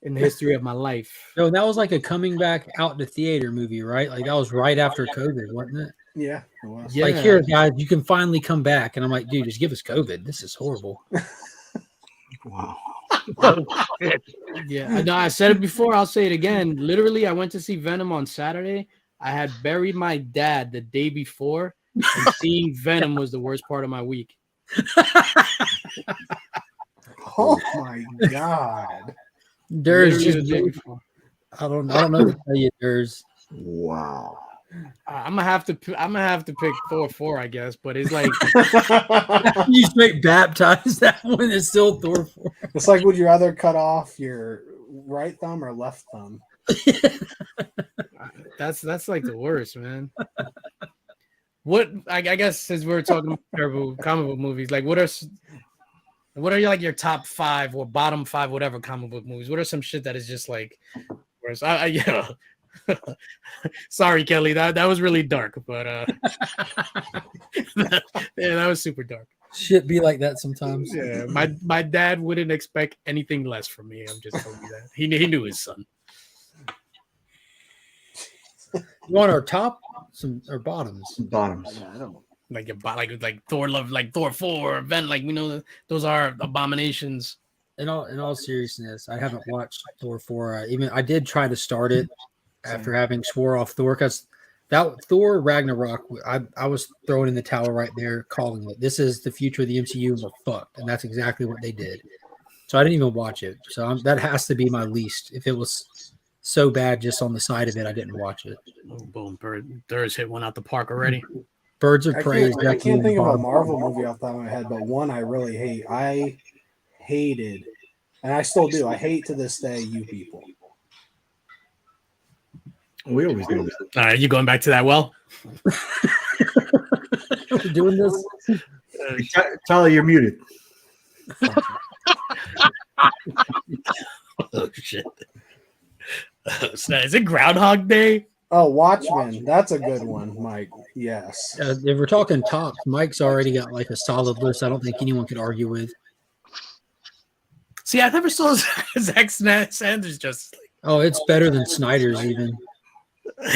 in the history of my life. No, that was like a coming back out to theater movie, right? Like that was right after COVID, wasn't it? Yeah, it was. Yeah. Like, here, guys, you can finally come back. And I'm like, dude, just give us COVID. This is horrible. Wow. Oh, shit. Yeah, no, I said it before. I'll say it again. Literally, I went to see Venom on Saturday. I had buried my dad the day before, and seeing Venom was the worst part of my week. Oh my god. There's Literally just the day before. I don't know what to tell you. There's Wow. I'm gonna have to pick Thor 4, I guess. But it's like you straight baptized that one. It's still Thor 4. It's like, would you rather cut off your right thumb or left thumb? that's like the worst, man. What I guess since we're talking about terrible comic book movies, like what are like your top 5 or bottom 5, whatever comic book movies? What are some shit that is just like worse? Yeah. Sorry, Kelly, that was really dark, but yeah, that was super dark. Shit be like that sometimes. Yeah, my dad wouldn't expect anything less from me. I'm just telling you that. He knew his son. You want our top or bottoms? Bottoms. I don't. Like Thor love, like Thor 4 event, like we know those are abominations. In all seriousness, I haven't watched Thor 4. I did try to start it after having swore off Thor, because that Thor Ragnarok, I was throwing in the towel right there, calling it. This is the future of the MCU, and we're fucked, and that's exactly what they did. So I didn't even watch it. So that has to be my least. If it was so bad just on the side of it, I didn't watch it. Oh, boom, Thor's hit one out the park already. Birds of Prey is I definitely can't think of a bottom. Marvel movie off the top of my head, but one I really hate. I hated, and I still do. I hate to this day you people. We always do this. All right, you going back to that well? We're doing this. Tyler, you're muted. Oh shit! Is it Groundhog Day? Oh, Watchmen. That's a good one, Mike. Yes. If we're talking tops, Mike's already got like a solid list. I don't think anyone could argue with. See, I never saw Zack Sanders Justice League. Oh, it's better than Snyder's even.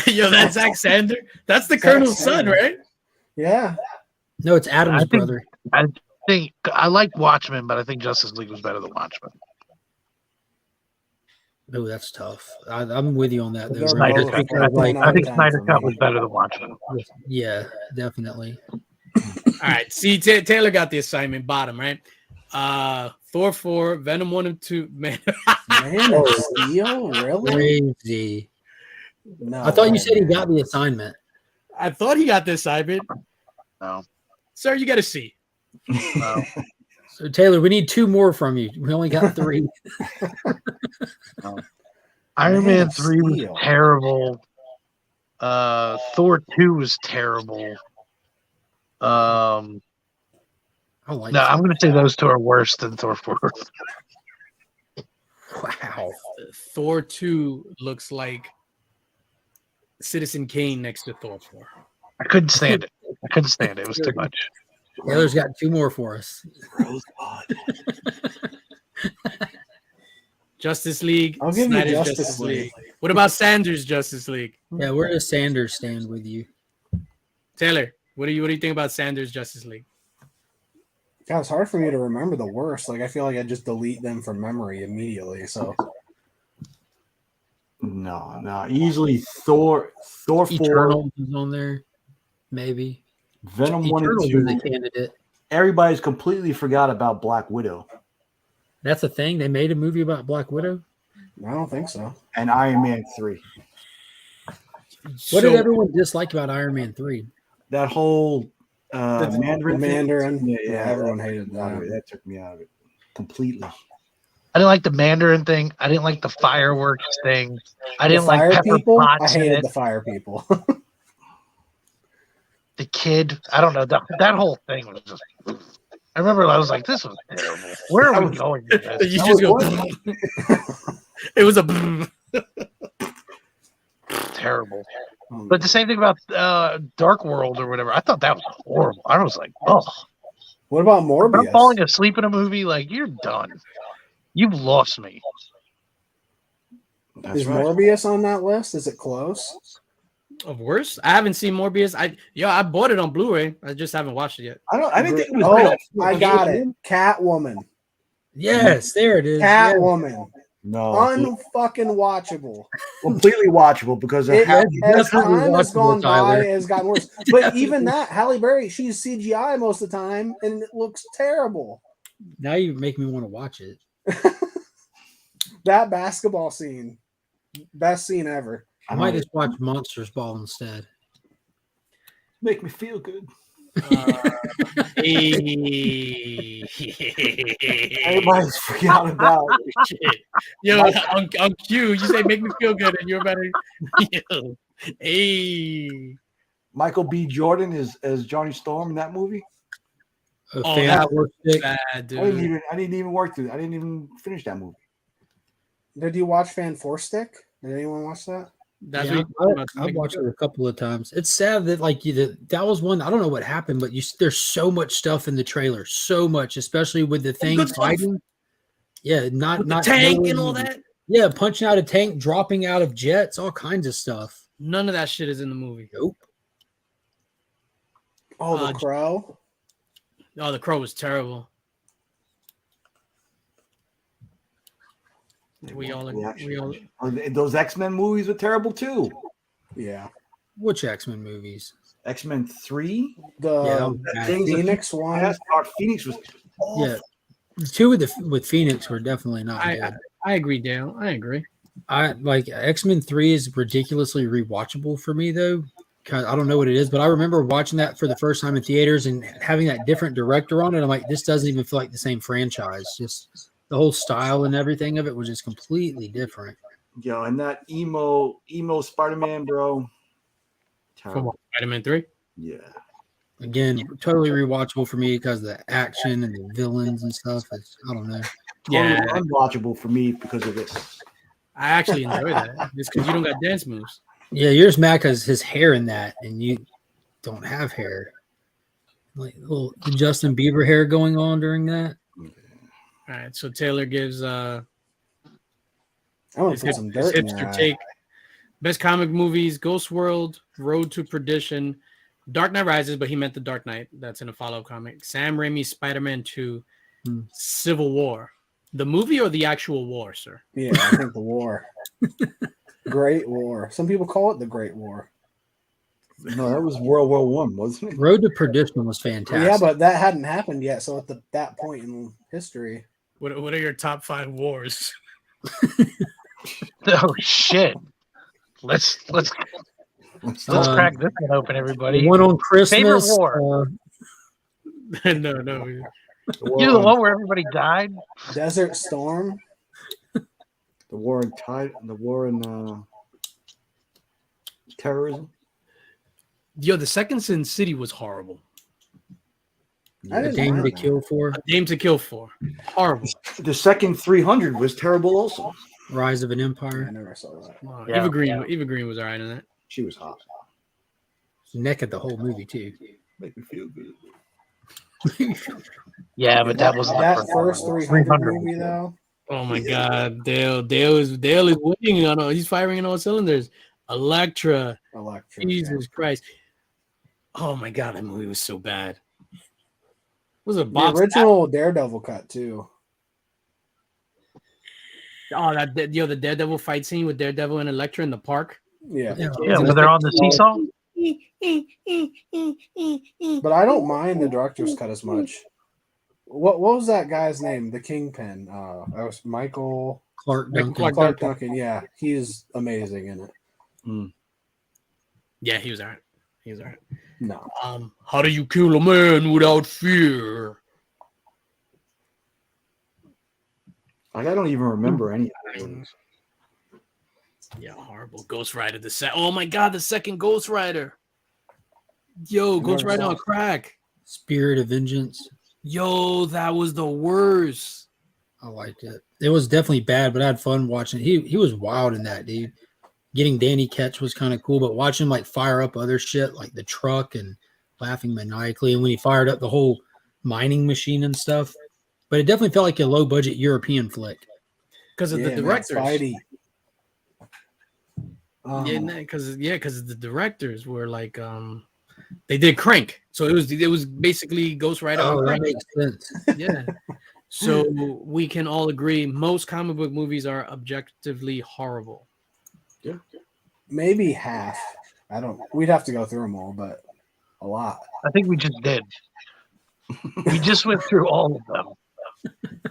Yo, that's Zack Sander. That's the Colonel's son, right? Yeah. No, it's Adam's I think- brother. I think I like Watchmen, but I think Justice League was better than Watchmen. Oh, that's tough. I'm with you on that. Though. They're Snyder both Cut. like Like, 10 I think out of 10 Snyder for Cut me. was better than Watchmen. Yeah, definitely. All right. See, Taylor got the assignment bottom, right? Thor 4, Venom 1 and 2. Man, Man of Steel? Really? Crazy. No. I thought you way, said he man. got the assignment. I thought he got the assignment. No. Sir, you got a C. No. So Taylor, we need 2 more from you. We only got 3. Iron Man Man of 3 was Steel. terrible. Thor 2 was terrible. I like. No, I'm going to say those two are worse than Thor 4. Wow. Thor 2 looks like Citizen Kane next to Thor 4. I couldn't stand it. It was too much. Taylor's got 2 more for us. Rosebud. Justice League. I'll give you Snyder's Justice League. What about Sanders' Justice League? Yeah, where does Sanders stand with you? Taylor, what do you think about Sanders' Justice League? God, it's hard for me to remember the worst. Like I feel like I just delete them from memory immediately. So No. Easily Thor 4, Eternal is on there, maybe. Venom 1 Eternal and is 2. a candidate. Everybody's completely forgot about Black Widow That's a thing. They made a movie about Black Widow. I don't think so. and Iron Man 3. What did everyone dislike about Iron Man 3? That whole The Mandarin thing. Mandarin. Yeah, Yeah, everyone hated out of that. it. That took me out of it completely. I didn't like the Mandarin thing. I didn't like the fireworks thing. I The didn't like fire Pepper people. I Potts in hated it. the fire people. The kid. I don't know. That whole thing was just. I remember I was like, this was terrible. Where are we going with this? You just go. It was a. Terrible. But the same thing about Dark World or whatever. I thought that was horrible. I was like, oh. What about If I'm Morbius? falling asleep in a movie, like, you're done. You've lost me. That's Is right. Morbius on that list? Is it close? Of worse, I haven't seen Morbius. I bought it on Blu-ray. I just haven't watched it yet. I didn't think it was Oh, bad. I got it. Catwoman. Yes, there it is. Yeah. Catwoman. No, Unfucking watchable. completely watchable because of It, how as definitely time has watchable, gone Tyler. by, it has gotten worse. But even that, Halle Berry, she's CGI most of the time, and it looks terrible. Now you make me want to watch it. That basketball scene, best scene ever. I might just watch Monsters Ball instead. make me feel good. Everybody's forgot about it. Shit. Yo, on cue, you say make me feel good, and you're about to. Yo. Hey. Michael B. Jordan is as Johnny Storm in that movie. A Oh, fan that's work stick. Bad, I dude. didn't even work through. I didn't even finish that movie. Did you watch Fan Four Stick? Did anyone watch that? That's Yeah, what you're talking about. I've watched it a couple of times. It's sad that that was one. I don't know what happened, but there's so much stuff in the trailer, so much, especially with the thing good stuff. fighting. Yeah, not The tank nowhere and all near- that. Yeah, punching out a tank, dropping out of jets, all kinds of stuff. None of that shit is in the movie. Nope. Oh, The Uh, Crow. Oh, The Crow was terrible. We all. Those X-Men movies were terrible too. Yeah. Which X-Men movies? X-Men 3. The Yeah, that was bad. Phoenix one. Yes, Dark Phoenix was awful. Yeah, the two with Phoenix were definitely not good. I agree, Dale. I agree. I like X-Men 3 is ridiculously rewatchable for me though. I don't know what it is, but I remember watching that for the first time in theaters and having that different director on it. I'm like, this doesn't even feel like the same franchise. Just the whole style and everything of it was just completely different. Yo, and that emo Spider-Man, bro. From Terrible. Spider-Man 3. Yeah. Again, totally rewatchable for me because of the action and the villains and stuff. I don't know. Totally Yeah, unwatchable for me because of this. I actually enjoy that. It's because you don't got dance moves. Yeah, you're just mad because his hair in that, and you don't have hair. Like little the Justin Bieber hair going on during that. All right, so Taylor gives I want to put some his dirt in your hipster eye. take. Best comic movies: Ghost World, Road to Perdition, Dark Knight Rises, but he meant the Dark Knight. That's in a follow-up comic. Sam Raimi's Spider-Man 2, Civil War. The movie or the actual war, sir? Yeah, I think the war. Great War. Some people call it the Great War. No, that was World War One, wasn't it? Road to Perdition was fantastic. Yeah, but that hadn't happened yet. So at that point in history, What are your top 5 wars? Oh shit! Let's crack this one open, everybody. One on Christmas. Favorite war? No. You know the one where everybody died? Desert Storm. The war in terrorism. Yo, the second Sin City was horrible. I A didn't Dame mind to that. Kill For. Dame to Kill For. Horrible. The second 300 was terrible also. Rise of an I Empire. never saw that. Wow, Yeah. Eva Green was all right in that. She was hot. Neck at the whole movie too. Make me feel good. Yeah, but that was that first 300 movie though. Oh my God, Dale is winning on all. He's firing on all cylinders. Elektra, Jesus Christ! Oh my God, that movie was so bad. Was it The Bob? original Daredevil cut too. Oh, the Daredevil fight scene with Daredevil and Elektra in the park. Yeah. Yeah, where they're on the seesaw. But I don't mind the director's cut as much. What was that guy's name? The Kingpin. That was Michael Clark Duncan. Clark Duncan. Yeah, he's amazing in it. Yeah, he was all right. No. How do you kill a man without fear? Like, I don't even remember any of those. Yeah, horrible. Ghost Rider. Oh my God, the second Ghost Rider. Yo, Ghost Rider on crack. Spirit of Vengeance. Yo, that was the worst. I liked it. It was definitely bad, but I had fun watching it. He was wild in that, dude. Getting Danny Ketch was kind of cool, but watching him like fire up other shit like the truck and laughing maniacally, and when he fired up the whole mining machine and stuff. But it definitely felt like a low budget European flick. Because of the directors. Spidey. Because the directors were like they did Crank. So it was basically Ghost Rider on that Crank. makes sense. Yeah. So we can all agree most comic book movies are objectively horrible. Yeah. Maybe half. We'd have to go through them all, but a lot. I think we just did. We just went through all of them.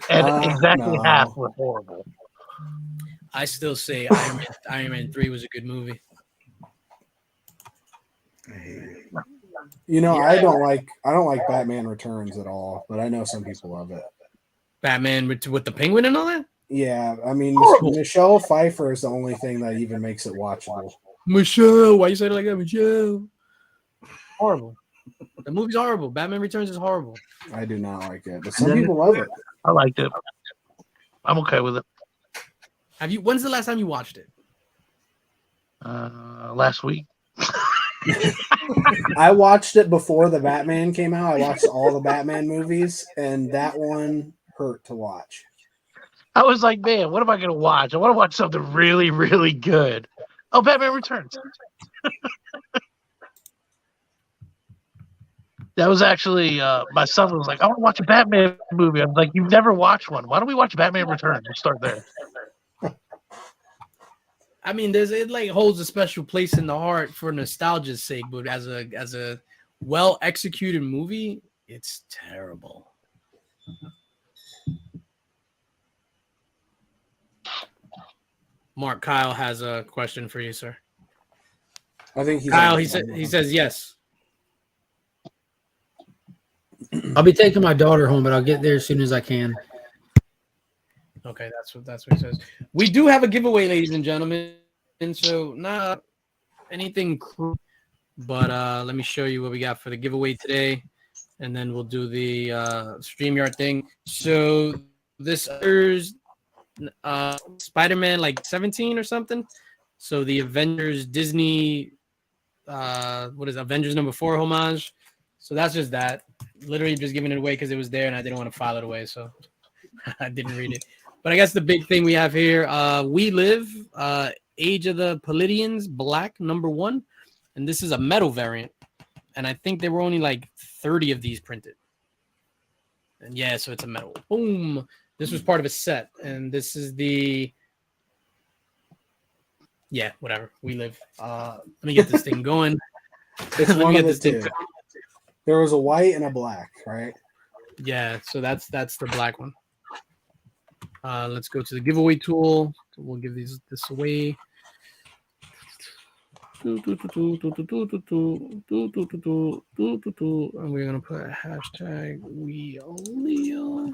And exactly no. half were horrible. I still say Iron Man 3 was a good movie. You know, I don't like Batman Returns at all, but I know some people love it. Batman with the penguin and all that? Yeah, I mean, Horrible. Michelle Pfeiffer is the only thing that even makes it watchable. Michelle, why you say it like that, Michelle? Horrible. The movie's horrible. Batman Returns is horrible. I do not like it, but some people love it. I liked it. I'm okay with it. When's the last time you watched it? Last week. I watched it before the Batman came out. I watched all the Batman movies, and that one hurt to watch. I was like, man, what am I going to watch? I want to watch something really, really good. Oh, Batman Returns. That was actually, my son was like, I want to watch a Batman movie. I'm like, you've never watched one. Why don't we watch Batman Returns? We'll start there. I mean, it like holds a special place in the heart for nostalgia's sake, but as a well executed movie, it's terrible. Mark Kyle has a question for you, sir. I think he's Kyle, on he the said phone. he says yes. I'll be taking my daughter home, but I'll get there as soon as I can. Okay, that's what he says. We do have a giveaway, ladies and gentlemen. And so not anything but let me show you what we got for the giveaway today, and then we'll do the StreamYard thing. So this is Spider-Man like 17 or something. So the Avengers Disney what is it, Avengers number 4 homage. So that's just that. Literally just giving it away because it was there and I didn't want to file it away, so I didn't read it. But I guess the big thing we have here, We Live, Age of the Palladians, Black number 1. And this is a metal variant. And I think there were only like 30 of these printed. And yeah, so it's a metal. Boom. This was part of a set. And this is the... Yeah, whatever. We Live. Let me get this thing going. It's Let me one get of the this thing two. There was a white and a black, right? Yeah, so that's the black one. Let's go to the giveaway tool. We'll give this away. And we're gonna put a hashtag we Leo.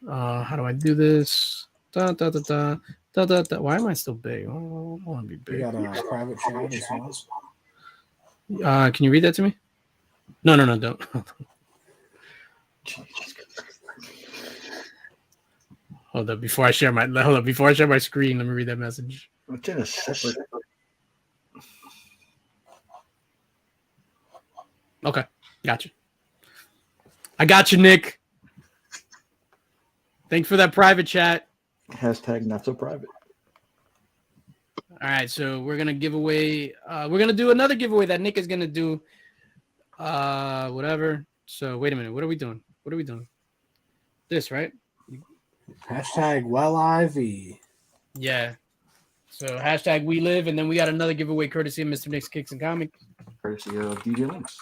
How do I do this? Why am I still big? I want to be We big. got a private chat as well. Can you read that to me? No, don't. Hold up, before I share my screen, let me read that message. It's in a separate. Okay, gotcha. I got you, Nick. Thanks for that private chat. Hashtag not so private. All right, so we're gonna give away. We're gonna do another giveaway that Nick is gonna do. Whatever. So wait a minute. What are we doing? This, right? Hashtag well IV. Yeah. So hashtag we live, and then we got another giveaway courtesy of Mr. Nick's Kicks and Comics. Courtesy of DJ Linx.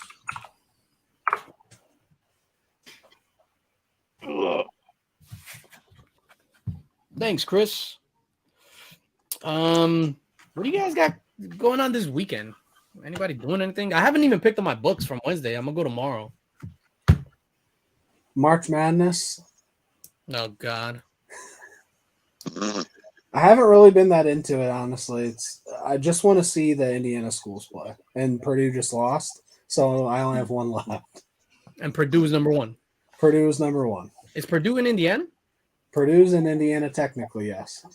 Thanks, Chris. What do you guys got going on this weekend? Anybody doing anything? I haven't even picked up my books from Wednesday. I'm gonna go tomorrow. March Madness. Oh God. I haven't really been that into it, honestly. I just want to see the Indiana schools play, and Purdue just lost, so I only have one left. And Purdue is number 1. Purdue is number 1. Is Purdue in Indiana? Purdue's in Indiana, technically, yes.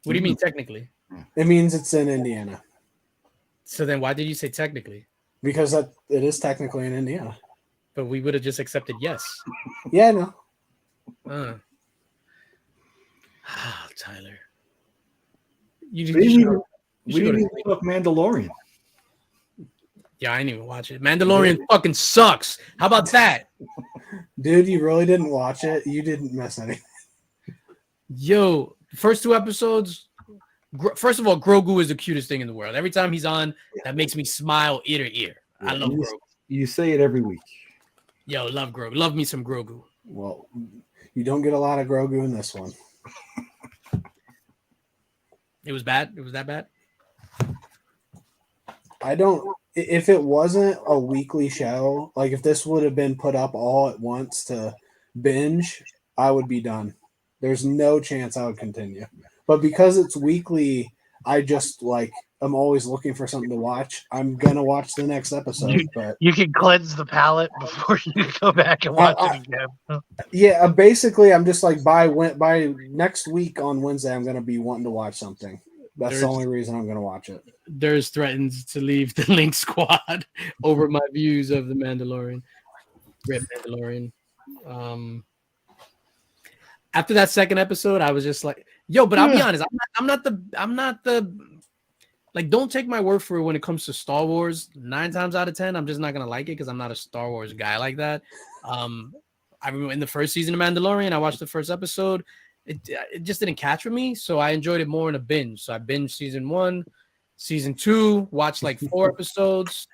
What do you mean technically? It means it's in Indiana So then why did you say technically? because it is technically in Indiana. But we would have just accepted yes. Yeah, no. Tyler. We didn't even talk Mandalorian. Yeah, I didn't even watch it. Mandalorian fucking sucks. How about that? Dude, you really didn't watch it. You didn't miss anything. Yo, first 2 episodes. First of all, Grogu is the cutest thing in the world. Every time he's on, that makes me smile ear to ear. I love Grogu. You say it every week. Yo, love Grogu. Love me some Grogu. Well, you don't get a lot of Grogu in this one. It was bad. It was that bad. If it wasn't a weekly show, like if this would have been put up all at once to binge, I would be done. There's no chance I would continue. But because it's weekly, I just I'm always looking for something to watch. I'm gonna watch the next episode. But You can cleanse the palate before you go back and watch it again. yeah, basically, I'm just by next week on Wednesday, I'm gonna be wanting to watch something. That's the only reason I'm gonna watch it. There's threatens to leave the Link Squad over my views of the Mandalorian. Rip Mandalorian. After that second episode, I was just like, yo, but I'll be honest, I'm not the like, don't take my word for it when it comes to Star Wars. 9 times out of 10, I'm just not gonna like it because I'm not a Star Wars guy like that. I remember in the first season of Mandalorian, I watched the first episode. It just didn't catch with me, so I enjoyed it more in a binge. So I binged season 1, season 2, watched like 4 episodes,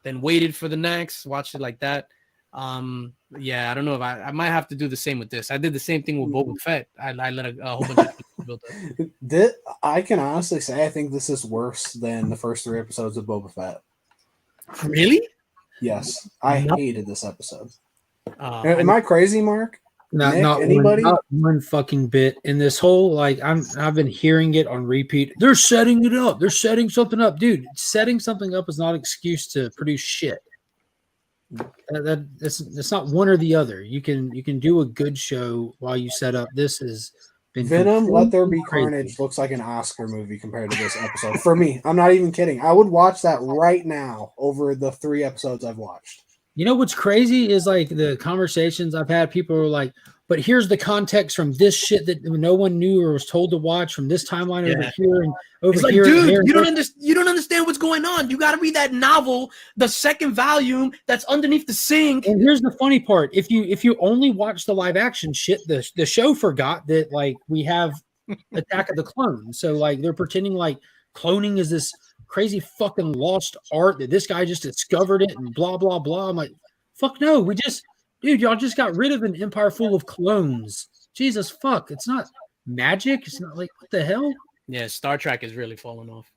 then waited for the next, watched it like that. Yeah, I don't know if I might have to do the same with this. I did the same thing with Boba Fett. I let a whole bunch of people built up. I can honestly say I think this is worse than the first 3 episodes of Boba Fett. Really? Yes, I Nope. hated this episode. I Am I crazy, Mark? Not Nick, not anybody? one, not one fucking bit. And this whole I've been hearing it on repeat. They're setting it up. They're setting something up, dude. Setting something up is not an excuse to produce shit. That's not one or the other. You can do a good show while you set up. This has been Venom, Let There Be completely Carnage crazy. looks like an Oscar movie compared to this episode. For me, I'm not even kidding. I would watch that right now over the 3 episodes I've watched. You know what's crazy is like the conversations I've had. People are like, but here's the context from this shit that no one knew or was told to watch from this timeline over here and over It's like, here. and dude, here. you don't understand what's going on. You got to read that novel, the second volume that's underneath the sink. And here's the funny part: if you only watch the live action shit, the show forgot that like we have Attack of the Clones. So like they're pretending like cloning is this crazy fucking lost art that this guy just discovered it and blah blah blah. I'm like, fuck no, y'all just got rid of an empire full of clones. Jesus fuck, it's not magic. It's not like what the hell. Yeah, Star Trek is really falling off.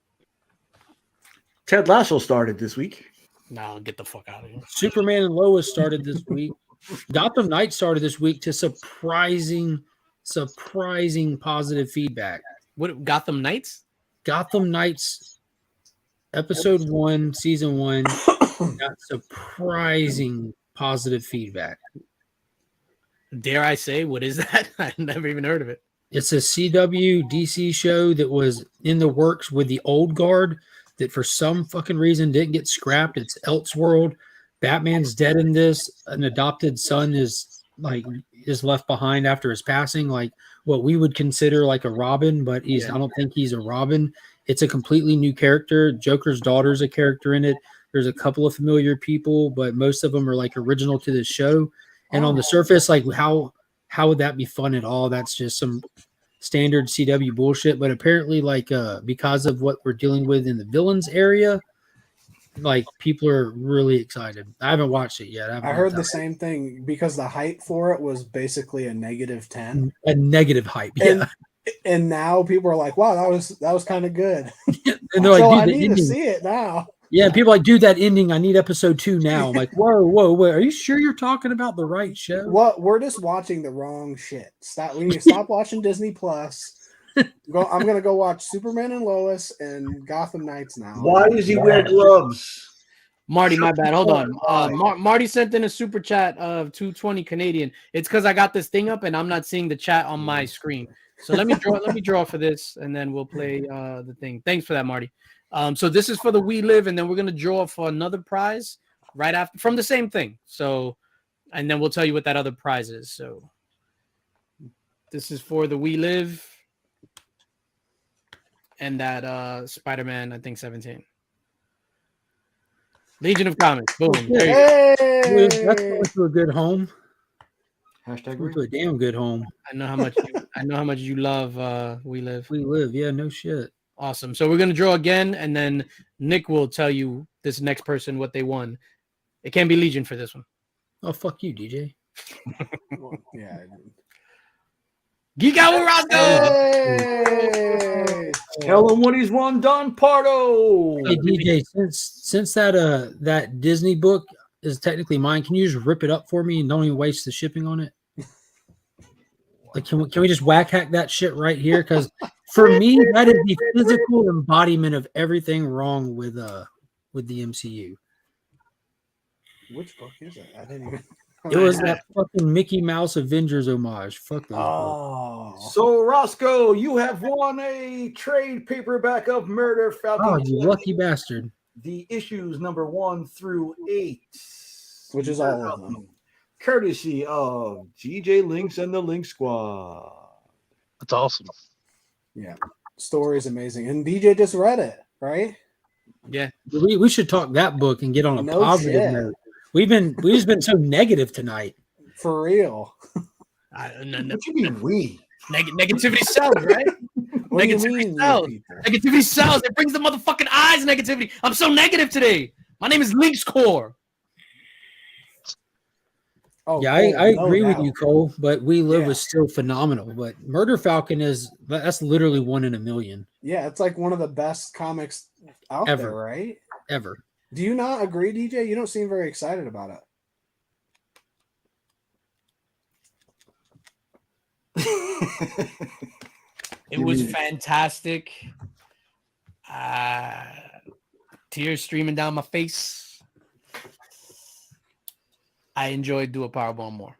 Ted Lasso started this week. Now get the fuck out of here. Superman and Lois started this week. Gotham Knights started this week to surprising positive feedback. What, Gotham Knights? Gotham Knights episode 1, season 1 got surprising positive feedback. Dare I say, what is that? I've never even heard of it. It's a CW DC show that was in the works with the old guard that for some fucking reason didn't get scrapped. It's Elseworld. Batman's dead in this. An adopted son is left behind after his passing, like what we would consider like a Robin, but I don't think he's a Robin. It's a completely new character. Joker's daughter's a character in it. There's a couple of familiar people, but most of them are like original to the show. And on the surface, like how would that be fun at all? That's just some standard CW bullshit. But apparently, like because of what we're dealing with in the villains area, like people are really excited. I haven't watched it yet. I heard the same thing because the hype for it was basically a -10. A negative hype, yeah. And now people are like, "Wow, that was kind of good." And they're So like, I dude, need to see it now. Yeah, people are like, dude, that ending. I need episode 2 now. I'm like, whoa. Are you sure you're talking about the right show? What? We're just watching the wrong shit. Stop. We need to stop watching Disney Plus. I'm gonna go watch Superman and Lois and Gotham Knights now. Why does he wear gloves? Marty, my bad. Hold on. Marty sent in a super chat of 220 Canadian. It's because I got this thing up and I'm not seeing the chat on my screen. So let me draw for this, and then we'll play the thing. Thanks for that, Marty. So this is for the We Live, and then we're gonna draw for another prize right after from the same thing. So, and then we'll tell you what that other prize is. So this is for the We Live and that Spider-Man, I think 17. Legion of Comics. Boom. There you go. That's going to a good home. Hashtag Going to a damn good home. I know how much you love We Live. We Live. Yeah, no shit. Awesome. So we're gonna draw again, and then Nick will tell you this next person what they won. It can't be Legion for this one. Oh, fuck you, DJ. Yeah. Geek out with Roscoe. Hey! Tell him what he's won, Don Pardo. Hey DJ, since that Disney book is technically mine, can you just rip it up for me and don't even waste the shipping on it? Like, can we just whack hack that shit right here? Because for me, that is the physical embodiment of everything wrong with the MCU. Which book is it? I didn't even. It was that fucking Mickey Mouse Avengers homage. Fuck those. Oh. So Roscoe, you have won a trade paperback of Murder Falcon. Oh, you lucky bastard. The issues number 1 through 8. Which is all of them. Courtesy of GJ Linx and the Linx Squad. That's awesome. Yeah. Story is amazing. And DJ just read it, right? Yeah. We should talk that book and get on a No positive shit. note. We've just been so negative tonight. For real. What you mean we? Negativity sells, right? What do you Negativity mean, sells. people? Negativity sells. It brings the motherfucking eyes. Negativity. I'm so negative today. My name is Linx Core. Oh, Yeah, Cole, I no agree with doubt. you, Cole. But We Live Yeah. was still phenomenal. But Murder Falcon that's literally 1 in a million Yeah, it's like one of the best comics out Ever. there, right? ever. Do you not agree, DJ? You don't seem very excited about it. It was fantastic. Tears streaming down my face. I enjoyed Do a Powerbomb more.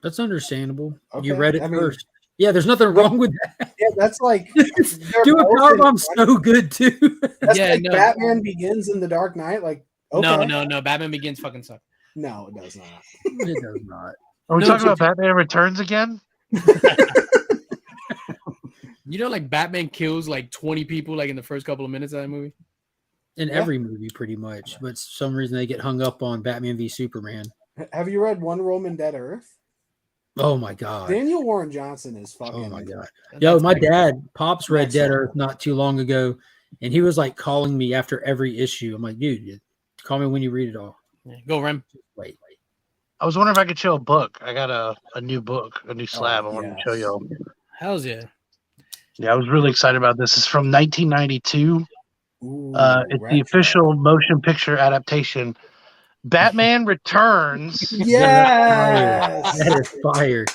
That's understandable. Okay, You read it I mean- first. Yeah, there's nothing wrong with that. Yeah, that's like Do a Powerbomb's so good too. That's Yeah, like no. Batman Begins in the Dark Knight. Like, okay. No. Batman Begins fucking suck. No, it does not. It does not. Are we No, talking about Batman Returns again? You know, like Batman kills like 20 people like in the first couple of minutes of that movie. In Yeah. every movie, pretty much. But for some reason they get hung up on Batman v Superman. Have you read One Roman Dead Earth? Oh my god. Daniel Warren Johnson is fucking. Oh my god. Yo, That's my like- dad, Pops read Next Dead level. Earth not too long ago, and he was like calling me after every issue. I'm like, dude, call me when you read it all. Yeah, go Rem. Wait. I was wondering if I could show a book. I got a new book, a new slab. I wanted to show yes. y'all. Hells yeah. Yeah, I was really excited about this. It's from 1992. Ooh, It's the retro. official motion picture adaptation. Batman Returns. Yes. That is fire.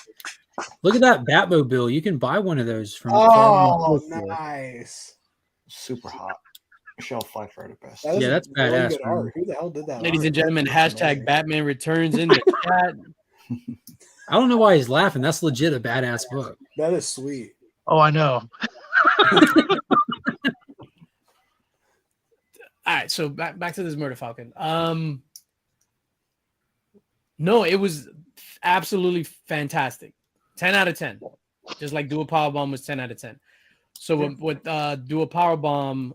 Look at that Batmobile. You can buy one of those from Oh, Farm. nice. Super hot. Michelle Pfeiffer at the best. That is Yeah, that's really badass, good man. art. Who the hell did that? Ladies art? and gentlemen, That's hashtag amazing. Batman Returns in the chat. I don't know why he's laughing. That's legit a badass book. That is sweet. Oh, I know. All right, so back to this Murder Falcon. No, it was absolutely fantastic. 10 out of 10. Just like Do a Powerbomb was 10 out of 10. So with Do a Powerbomb,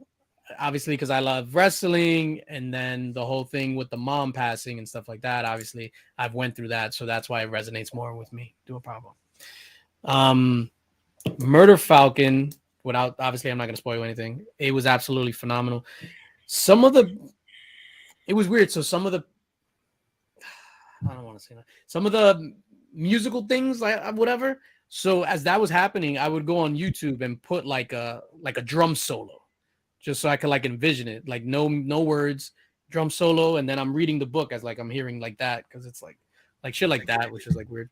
obviously because I love wrestling, and then the whole thing with the mom passing and stuff like that, obviously I've went through that, so that's why it resonates more with me. Do a Powerbomb. Murder Falcon, without obviously I'm not going to spoil anything. It was absolutely phenomenal. It was weird. So some of the, I don't want to say that. Some of the musical things, like whatever. So as that was happening, I would go on YouTube and put like a drum solo, just so I could like envision it, like no words, drum solo, and then I'm reading the book as like I'm hearing like that, because it's like shit like that, which is like weird.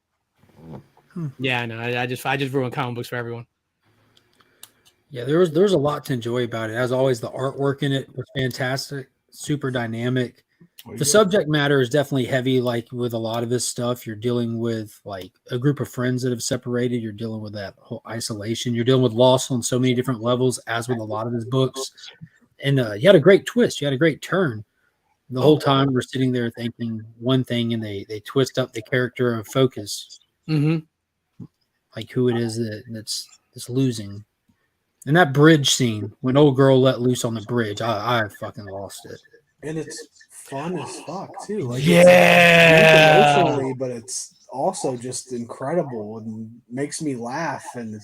Yeah, I know. I just ruined comic books for everyone. Yeah, there was a lot to enjoy about it. As always, the artwork in it was fantastic, super dynamic. The subject matter is definitely heavy. Like with a lot of this stuff, you're dealing with like a group of friends that have separated. You're dealing with that whole isolation. You're dealing with loss on so many different levels, as with a lot of his books. And you had a great twist. You had a great turn. The whole time we're sitting there thinking one thing, and they twist up the character of Focus, like who it is that's losing. And that bridge scene, when old girl let loose on the bridge, I fucking lost it. And it's fun as fuck too. Like, Yeah. it's emotionally, but it's also just incredible and makes me laugh, and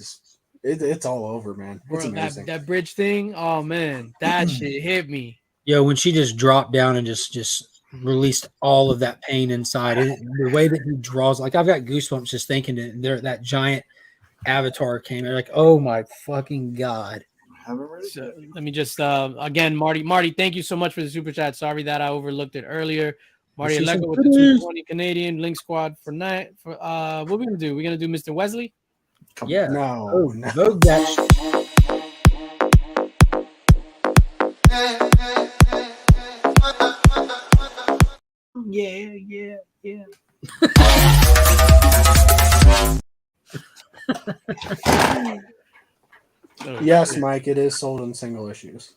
it's all over, man. It's Bro, amazing. that bridge thing, oh man, that shit hit me. Yeah, when she just dropped down and just released all of that pain inside it, the way that he draws, like I've got goosebumps just thinking that giant avatar came. They're like, oh my fucking god. So, let me just again, Marty, thank you so much for the super chat. Sorry that I overlooked it earlier. Marty See some Aleko with the goodies. 220 Canadian Link Squad for night. For what we gonna do? We're gonna do Mr. Wesley. Yeah. No, Oh, no. Vogue that. Yeah. Yes, Mike, it is sold in single issues.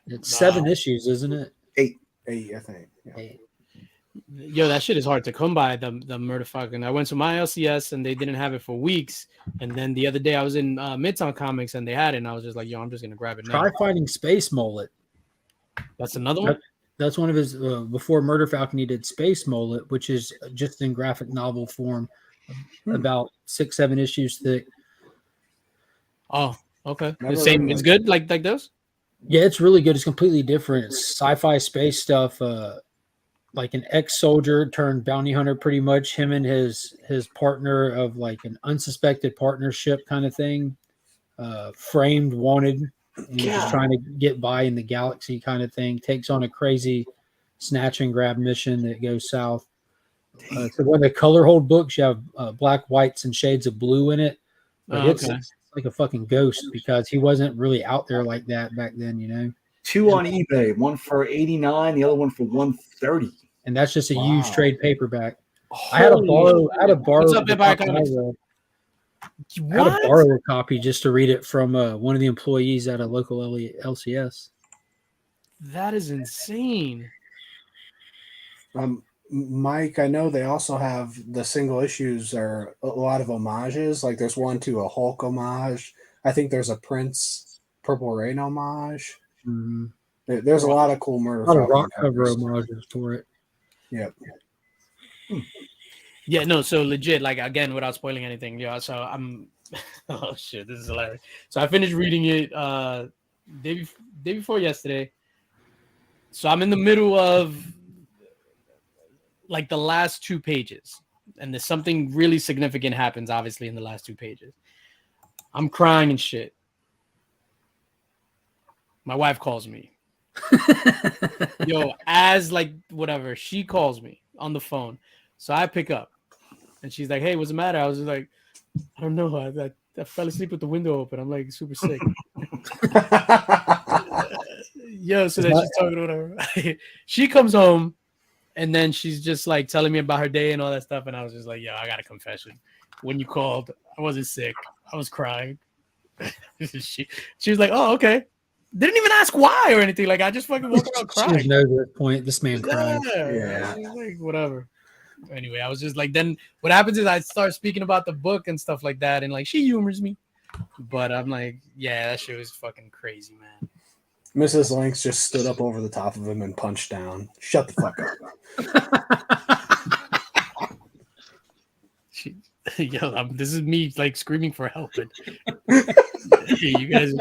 It's 7 issues, isn't it? 8, I think. Yeah. 8. Yo, that shit is hard to come by. The Murder Falcon. I went to my LCS and they didn't have it for weeks. And then the other day I was in Midtown Comics and they had it, and I was just like, yo, I'm just gonna grab it now. Try finding Space Mullet. That's another one. That's one of his before Murder Falcon. He did Space Mullet, which is just in graphic novel form, about 6-7 issues thick. Oh, okay. Never The same. heard of It's it. good. Like those. Yeah, it's really good. It's completely different. It's sci-fi space stuff. like an ex-soldier turned bounty hunter, pretty much. Him and his partner of like an unsuspected partnership kind of thing, framed, wanted, and he's just trying to get by in the galaxy kind of thing. Takes on a crazy snatch and grab mission that goes south. So when the color hold books, you have black, whites, and shades of blue in it. But it's like a fucking ghost because he wasn't really out there like that back then, you know. 2 on eBay, one for $89, the other one for $130. And that's just a used trade paperback. Holy I had to borrow. What's up, Vampire Comics? I had to borrow a copy just to read it from one of the employees at a local LCS. That is insane. Mike, I know they also have the single issues are a lot of homages. Like there's one to a Hulk homage. I think there's a Prince Purple Rain homage. Mm-hmm. There's a lot of cool murder. A lot of rock cover homages for it. Yep. Yeah, no, so legit, like again, without spoiling anything, yeah. So I'm, oh shit, this is hilarious. So I finished reading it day before yesterday. So I'm in the middle of like the last 2 pages, and there's something really significant happens, obviously, in the last 2 pages. I'm crying and shit. My wife calls me. Yo, as like whatever, she calls me on the phone. So I pick up and she's like, "Hey, what's the matter?" I was just like, "I don't know. I fell asleep with the window open. I'm like super sick." Yo, so then she's talking to whatever. She comes home and then she's just like telling me about her day and all that stuff. And I was just like, "Yo, I got a confession. When you called, I wasn't sick. I was crying." she was like, "Oh, okay." Didn't even ask why or anything. Like I just fucking walked out crying. She knows at this point. This man cried. Yeah. Like whatever. Anyway, I was just like, then what happens is I start speaking about the book and stuff like that, and like she humors me, but I'm like, yeah, that shit was fucking crazy, man. Mrs. Linx just stood up over the top of him and punched down. Shut the fuck up. Yo, this is me like screaming for help. And, you guys,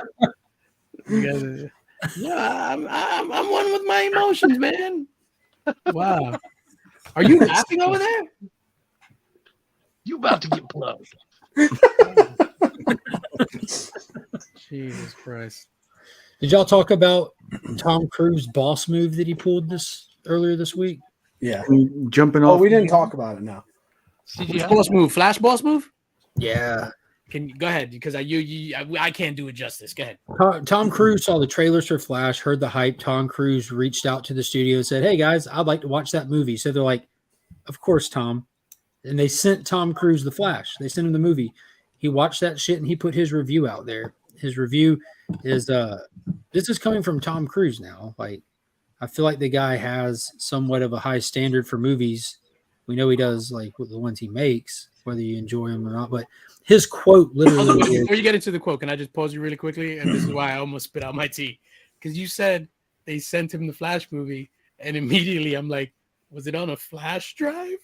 yeah, I'm one with my emotions, man. Wow. Are you laughing over there? You about to get plugged. Jesus Christ. Did y'all talk about Tom Cruise boss move that he pulled earlier this week? Yeah. Jumping Oh, off. we didn't talk about it. No. Boss move, flash boss move? Yeah. Can you go ahead because I can't do it justice. Go ahead. Tom Cruise saw the trailers for Flash, heard the hype. Tom Cruise reached out to the studio and said, "Hey guys, I'd like to watch that movie." So they're like, "Of course, Tom." And they sent Tom Cruise the Flash. They sent him the movie. He watched that shit and he put his review out there. His review is this is coming from Tom Cruise now. Like I feel like the guy has somewhat of a high standard for movies. We know he does like with the ones he makes, whether you enjoy them or not, but his quote literally is, before you get into the quote, can I just pause you really quickly? And this is why I almost spit out my tea. Because you said they sent him the Flash movie, and immediately I'm like, was it on a flash drive?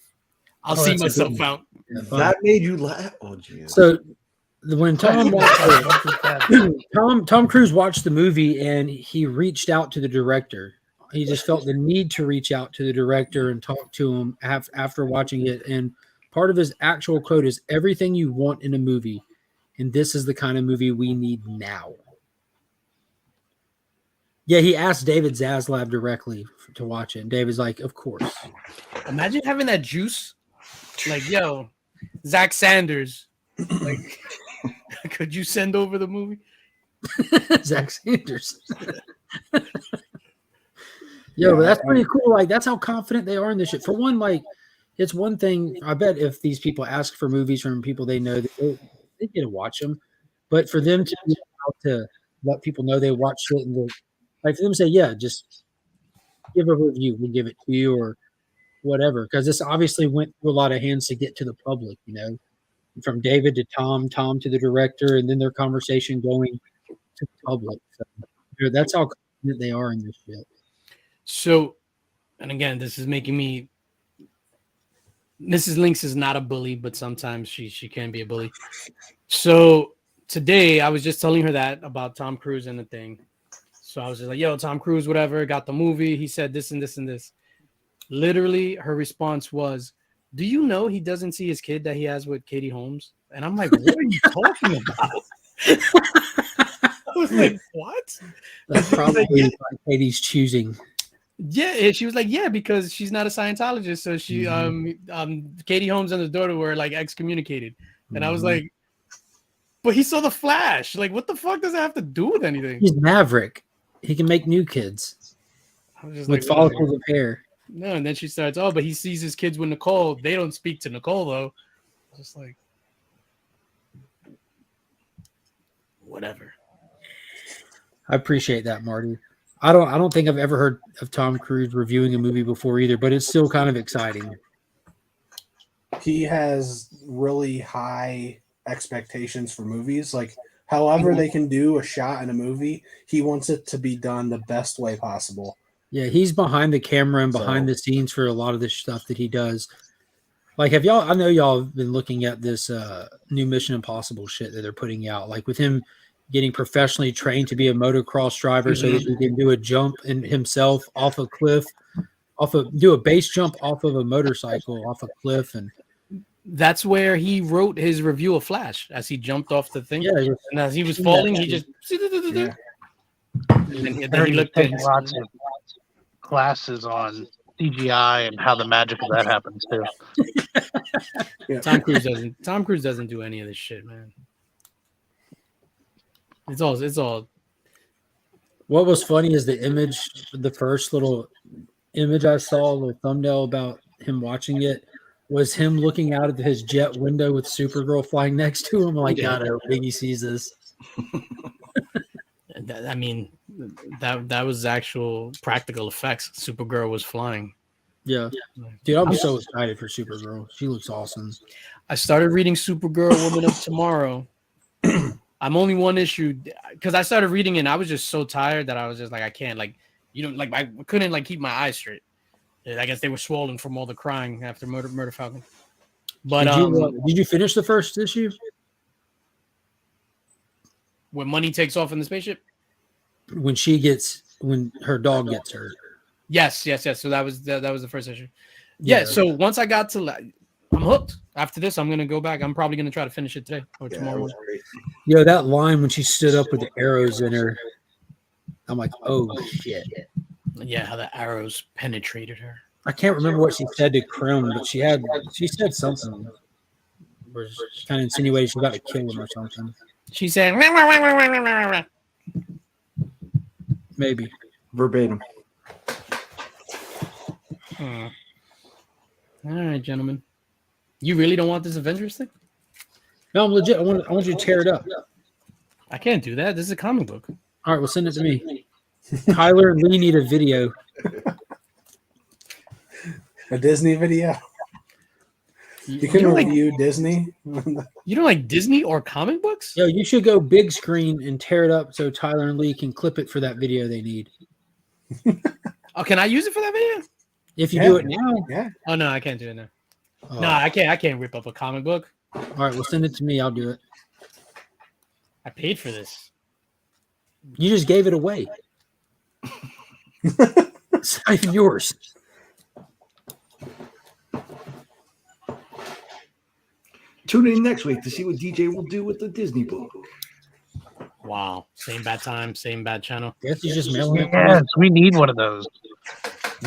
I'll see myself out. That made you laugh. Oh, geez. So when Tom Tom Cruise watched the movie and he reached out to the director. He just felt the need to reach out to the director and talk to him after watching it. And part of his actual quote is everything you want in a movie. And this is the kind of movie we need now. Yeah, he asked David Zaslav directly to watch it. And David's like, of course. Imagine having that juice. Like, yo, Zach Sanders. Like, could you send over the movie? Zach Sanders. Yo, but that's pretty cool. Like, that's how confident they are in this shit. For one, like, it's one thing. I bet if these people ask for movies from people they know, they get to watch them. But for them to be able to let people know they watched it, and like for them to say, yeah, just give a review, we'll give it to you or whatever. Because this obviously went through a lot of hands to get to the public, you know, from David to Tom to the director, and then their conversation going to the public. So that's how confident they are in this shit. So, and again, this is making me. Mrs. Linx is not a bully, but sometimes she can be a bully. So today I was just telling her that about Tom Cruise and the thing. So I was just like, yo, Tom Cruise, whatever, got the movie. He said this and this and this. Literally, her response was, "Do you know he doesn't see his kid that he has with Katie Holmes?" And I'm like, "What are you talking about?" I was like, "What?" That's probably like Katie's choosing. Yeah, and she was like, "Yeah, because she's not a Scientologist, so she Katie Holmes and the daughter were like excommunicated." And I was like, "But he saw the Flash. Like, what the fuck does that have to do with anything?" He's Maverick. He can make new kids I was just with like, follicles of hair. no. And then she starts, "Oh, but he sees his kids with Nicole. They don't speak to Nicole though." I was just like, whatever. I appreciate that, Marty. I don't think I've ever heard of Tom Cruise reviewing a movie before either, but it's still kind of exciting. He has really high expectations for movies. Like, however they can do a shot in a movie, he wants it to be done the best way possible. Yeah, he's behind the camera and behind the scenes for a lot of this stuff that he does. Like, have y'all? I know y'all have been looking at this new Mission Impossible shit that they're putting out. Like with him getting professionally trained to be a motocross driver, so that he can do a jump in himself off a cliff, do a base jump off of a motorcycle off a cliff, and That's where he wrote his review of Flash as he jumped off the thing. yeah, And as he was falling, he just Yeah. and then he looked at lots of classes on CGI and how the magic of that happens too. Tom Cruise doesn't do any of this shit, man. It's all What was funny is the first little image I saw, the thumbnail about him watching it, was him looking out of his jet window with Supergirl flying next to him. I'm like, God, I hope Biggie sees this. I mean, that was actual practical effects. Supergirl was flying. Yeah. Dude, I'm so excited for Supergirl. She looks awesome. I started reading Supergirl Woman of Tomorrow. I'm only one issue because I started reading it and I was just so tired that I was just like, I can't, like, I couldn't like keep my eyes straight. I guess they were swollen from all the crying after Murder Falcon. But did you finish the first issue? When Money takes off in the spaceship? When her dog gets hurt. Yes. So that was the first issue. Yeah. So once I got to, I'm hooked. After this, I'm gonna go back. I'm probably gonna try to finish it today or tomorrow. Yo, that line when she stood up with the arrows in her, I'm like, oh shit. Yeah, how the arrows penetrated her. I can't remember what she said to Krim, but she said something where she kind of insinuated she was about to kill him or something. She said, maybe verbatim. All right, gentlemen. You really don't want this Avengers thing? No, I'm legit. I want you to tear it up. I can't do that. This is a comic book. All right, well, send it to me. Tyler and Lee need a video. A Disney video. You can review Disney. You don't like Disney or comic books? Yo, you should go big screen and tear it up so Tyler and Lee can clip it for that video they need. Oh, can I use it for that video? If you do it now. Yeah. Oh no, I can't do it now. Oh. No, I can't rip up a comic book. All right, well, send it to me. I'll do it. I paid for this. You just gave it away. It's not even yours. Tune in next week to see what DJ will do with the Disney book. Wow. Same bad time, same bad channel. Guess he's just mailing it. Yes, we need one of those.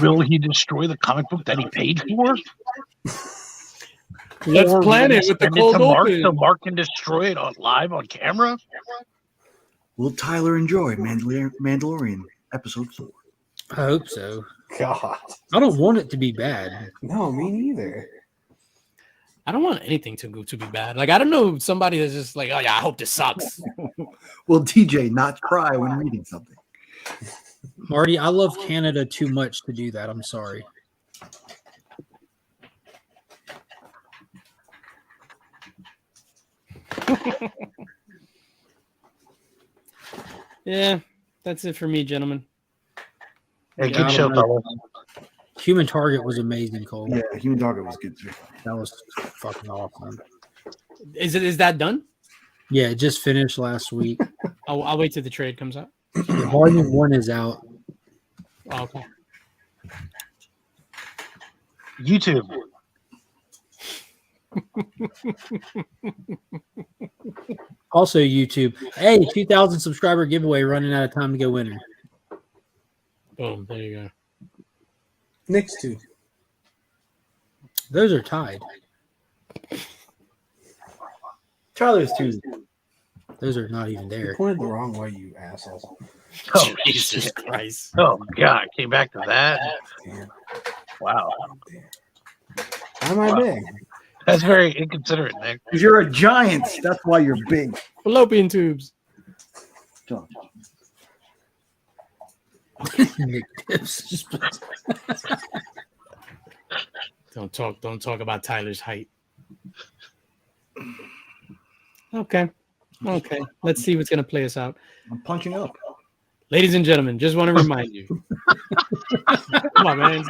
Will he destroy the comic book that he paid for? Let's Or plan will it he with the send it cold to Mark open. so Mark can destroy it live on camera? Will Tyler enjoy Mandalorian episode 4? I hope so. God. I don't want it to be bad. No, me neither. I don't want anything to be bad. Like, I don't know somebody that's just like, oh yeah, I hope this sucks. Will DJ not cry when reading something? Marty, I love Canada too much to do that. I'm sorry. Yeah, that's it for me, gentlemen. Hey, good show, fellas. Human Target was amazing, Cole. Yeah, Human Target was good too. That was fucking awesome. Is that done? Yeah, it just finished last week. I'll wait till the trade comes out. Volume 1 is out. Oh, okay. YouTube. Also YouTube. Hey, 2,000 subscriber giveaway running out of time to go winner. Boom. There you go. Next two. Those are tied. Tyler's Tuesday. Those are not even You there. pointed the wrong way, you asshole. Oh, Jesus shit. Christ. Oh, God. Came back to that. Damn. Wow. How am I big? That's very inconsiderate, Nick. Because you're a giant. That's why you're big. Fallopian tubes. Nick Tips. Don't talk about Tyler's height. Okay. Let's see what's gonna play us out. I'm punching up. Ladies and gentlemen, just want to remind you. Come on, man.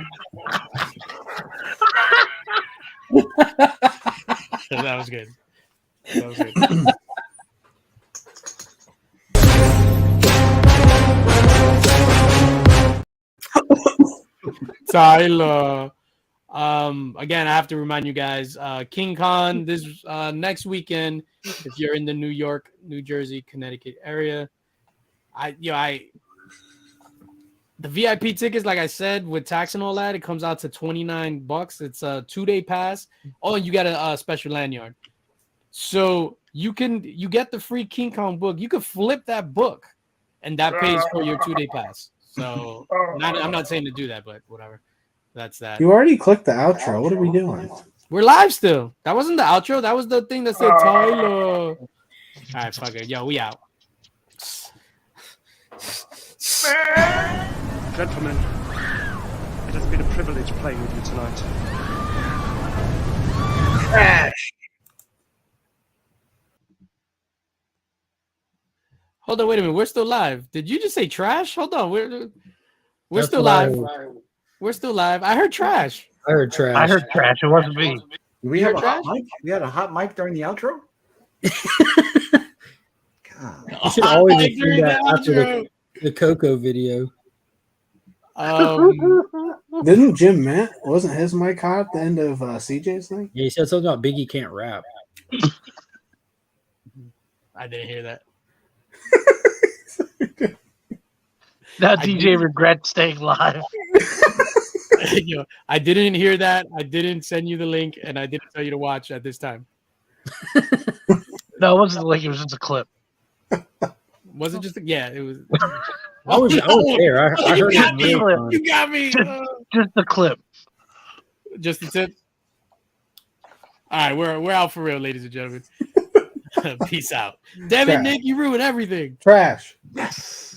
That was good. Tyler. Again, I have to remind you guys, King Con this next weekend, if you're in the New York, New Jersey, Connecticut area. The VIP tickets, like I said, with tax and all that, it comes out to $29. It's a 2-day pass. Oh, and you got a special lanyard. So you get the free King Kong book. You could flip that book, and that pays for your 2-day pass. So I'm not saying to do that, but whatever. That's that. You already clicked the outro. What are we doing? We're live still. That wasn't the outro. That was the thing that said Tyler. All right, fuck it. Yo, we out. Gentlemen, it has been a privilege playing with you tonight. Trash. Hold on, wait a minute. We're still live. Did you just say trash? Hold on. We're That's still what I live. heard. We're still live. I heard trash. I heard trash. I heard trash. It wasn't me. We You have heard a hot trash? mic. We had a hot mic during the outro. God. You should always Like do during that the after outro. the Coco video. Didn't Jim Matt, wasn't his mic hot at the end of CJ's thing? Yeah, he said something about Biggie can't rap. I didn't hear that. Now I DJ didn't- regrets staying live. Yo, I didn't hear that. I didn't send you the link, and I didn't tell you to watch at this time. No, it wasn't like it was just a clip. Was it just? Yeah, it was. I was there. I heard got it. me. in real time. You got me. Just the clip. Just the tip. All right, we're out for real, ladies and gentlemen. Peace out. Damn it, Trash. Nick, you ruined everything. Trash. Yes.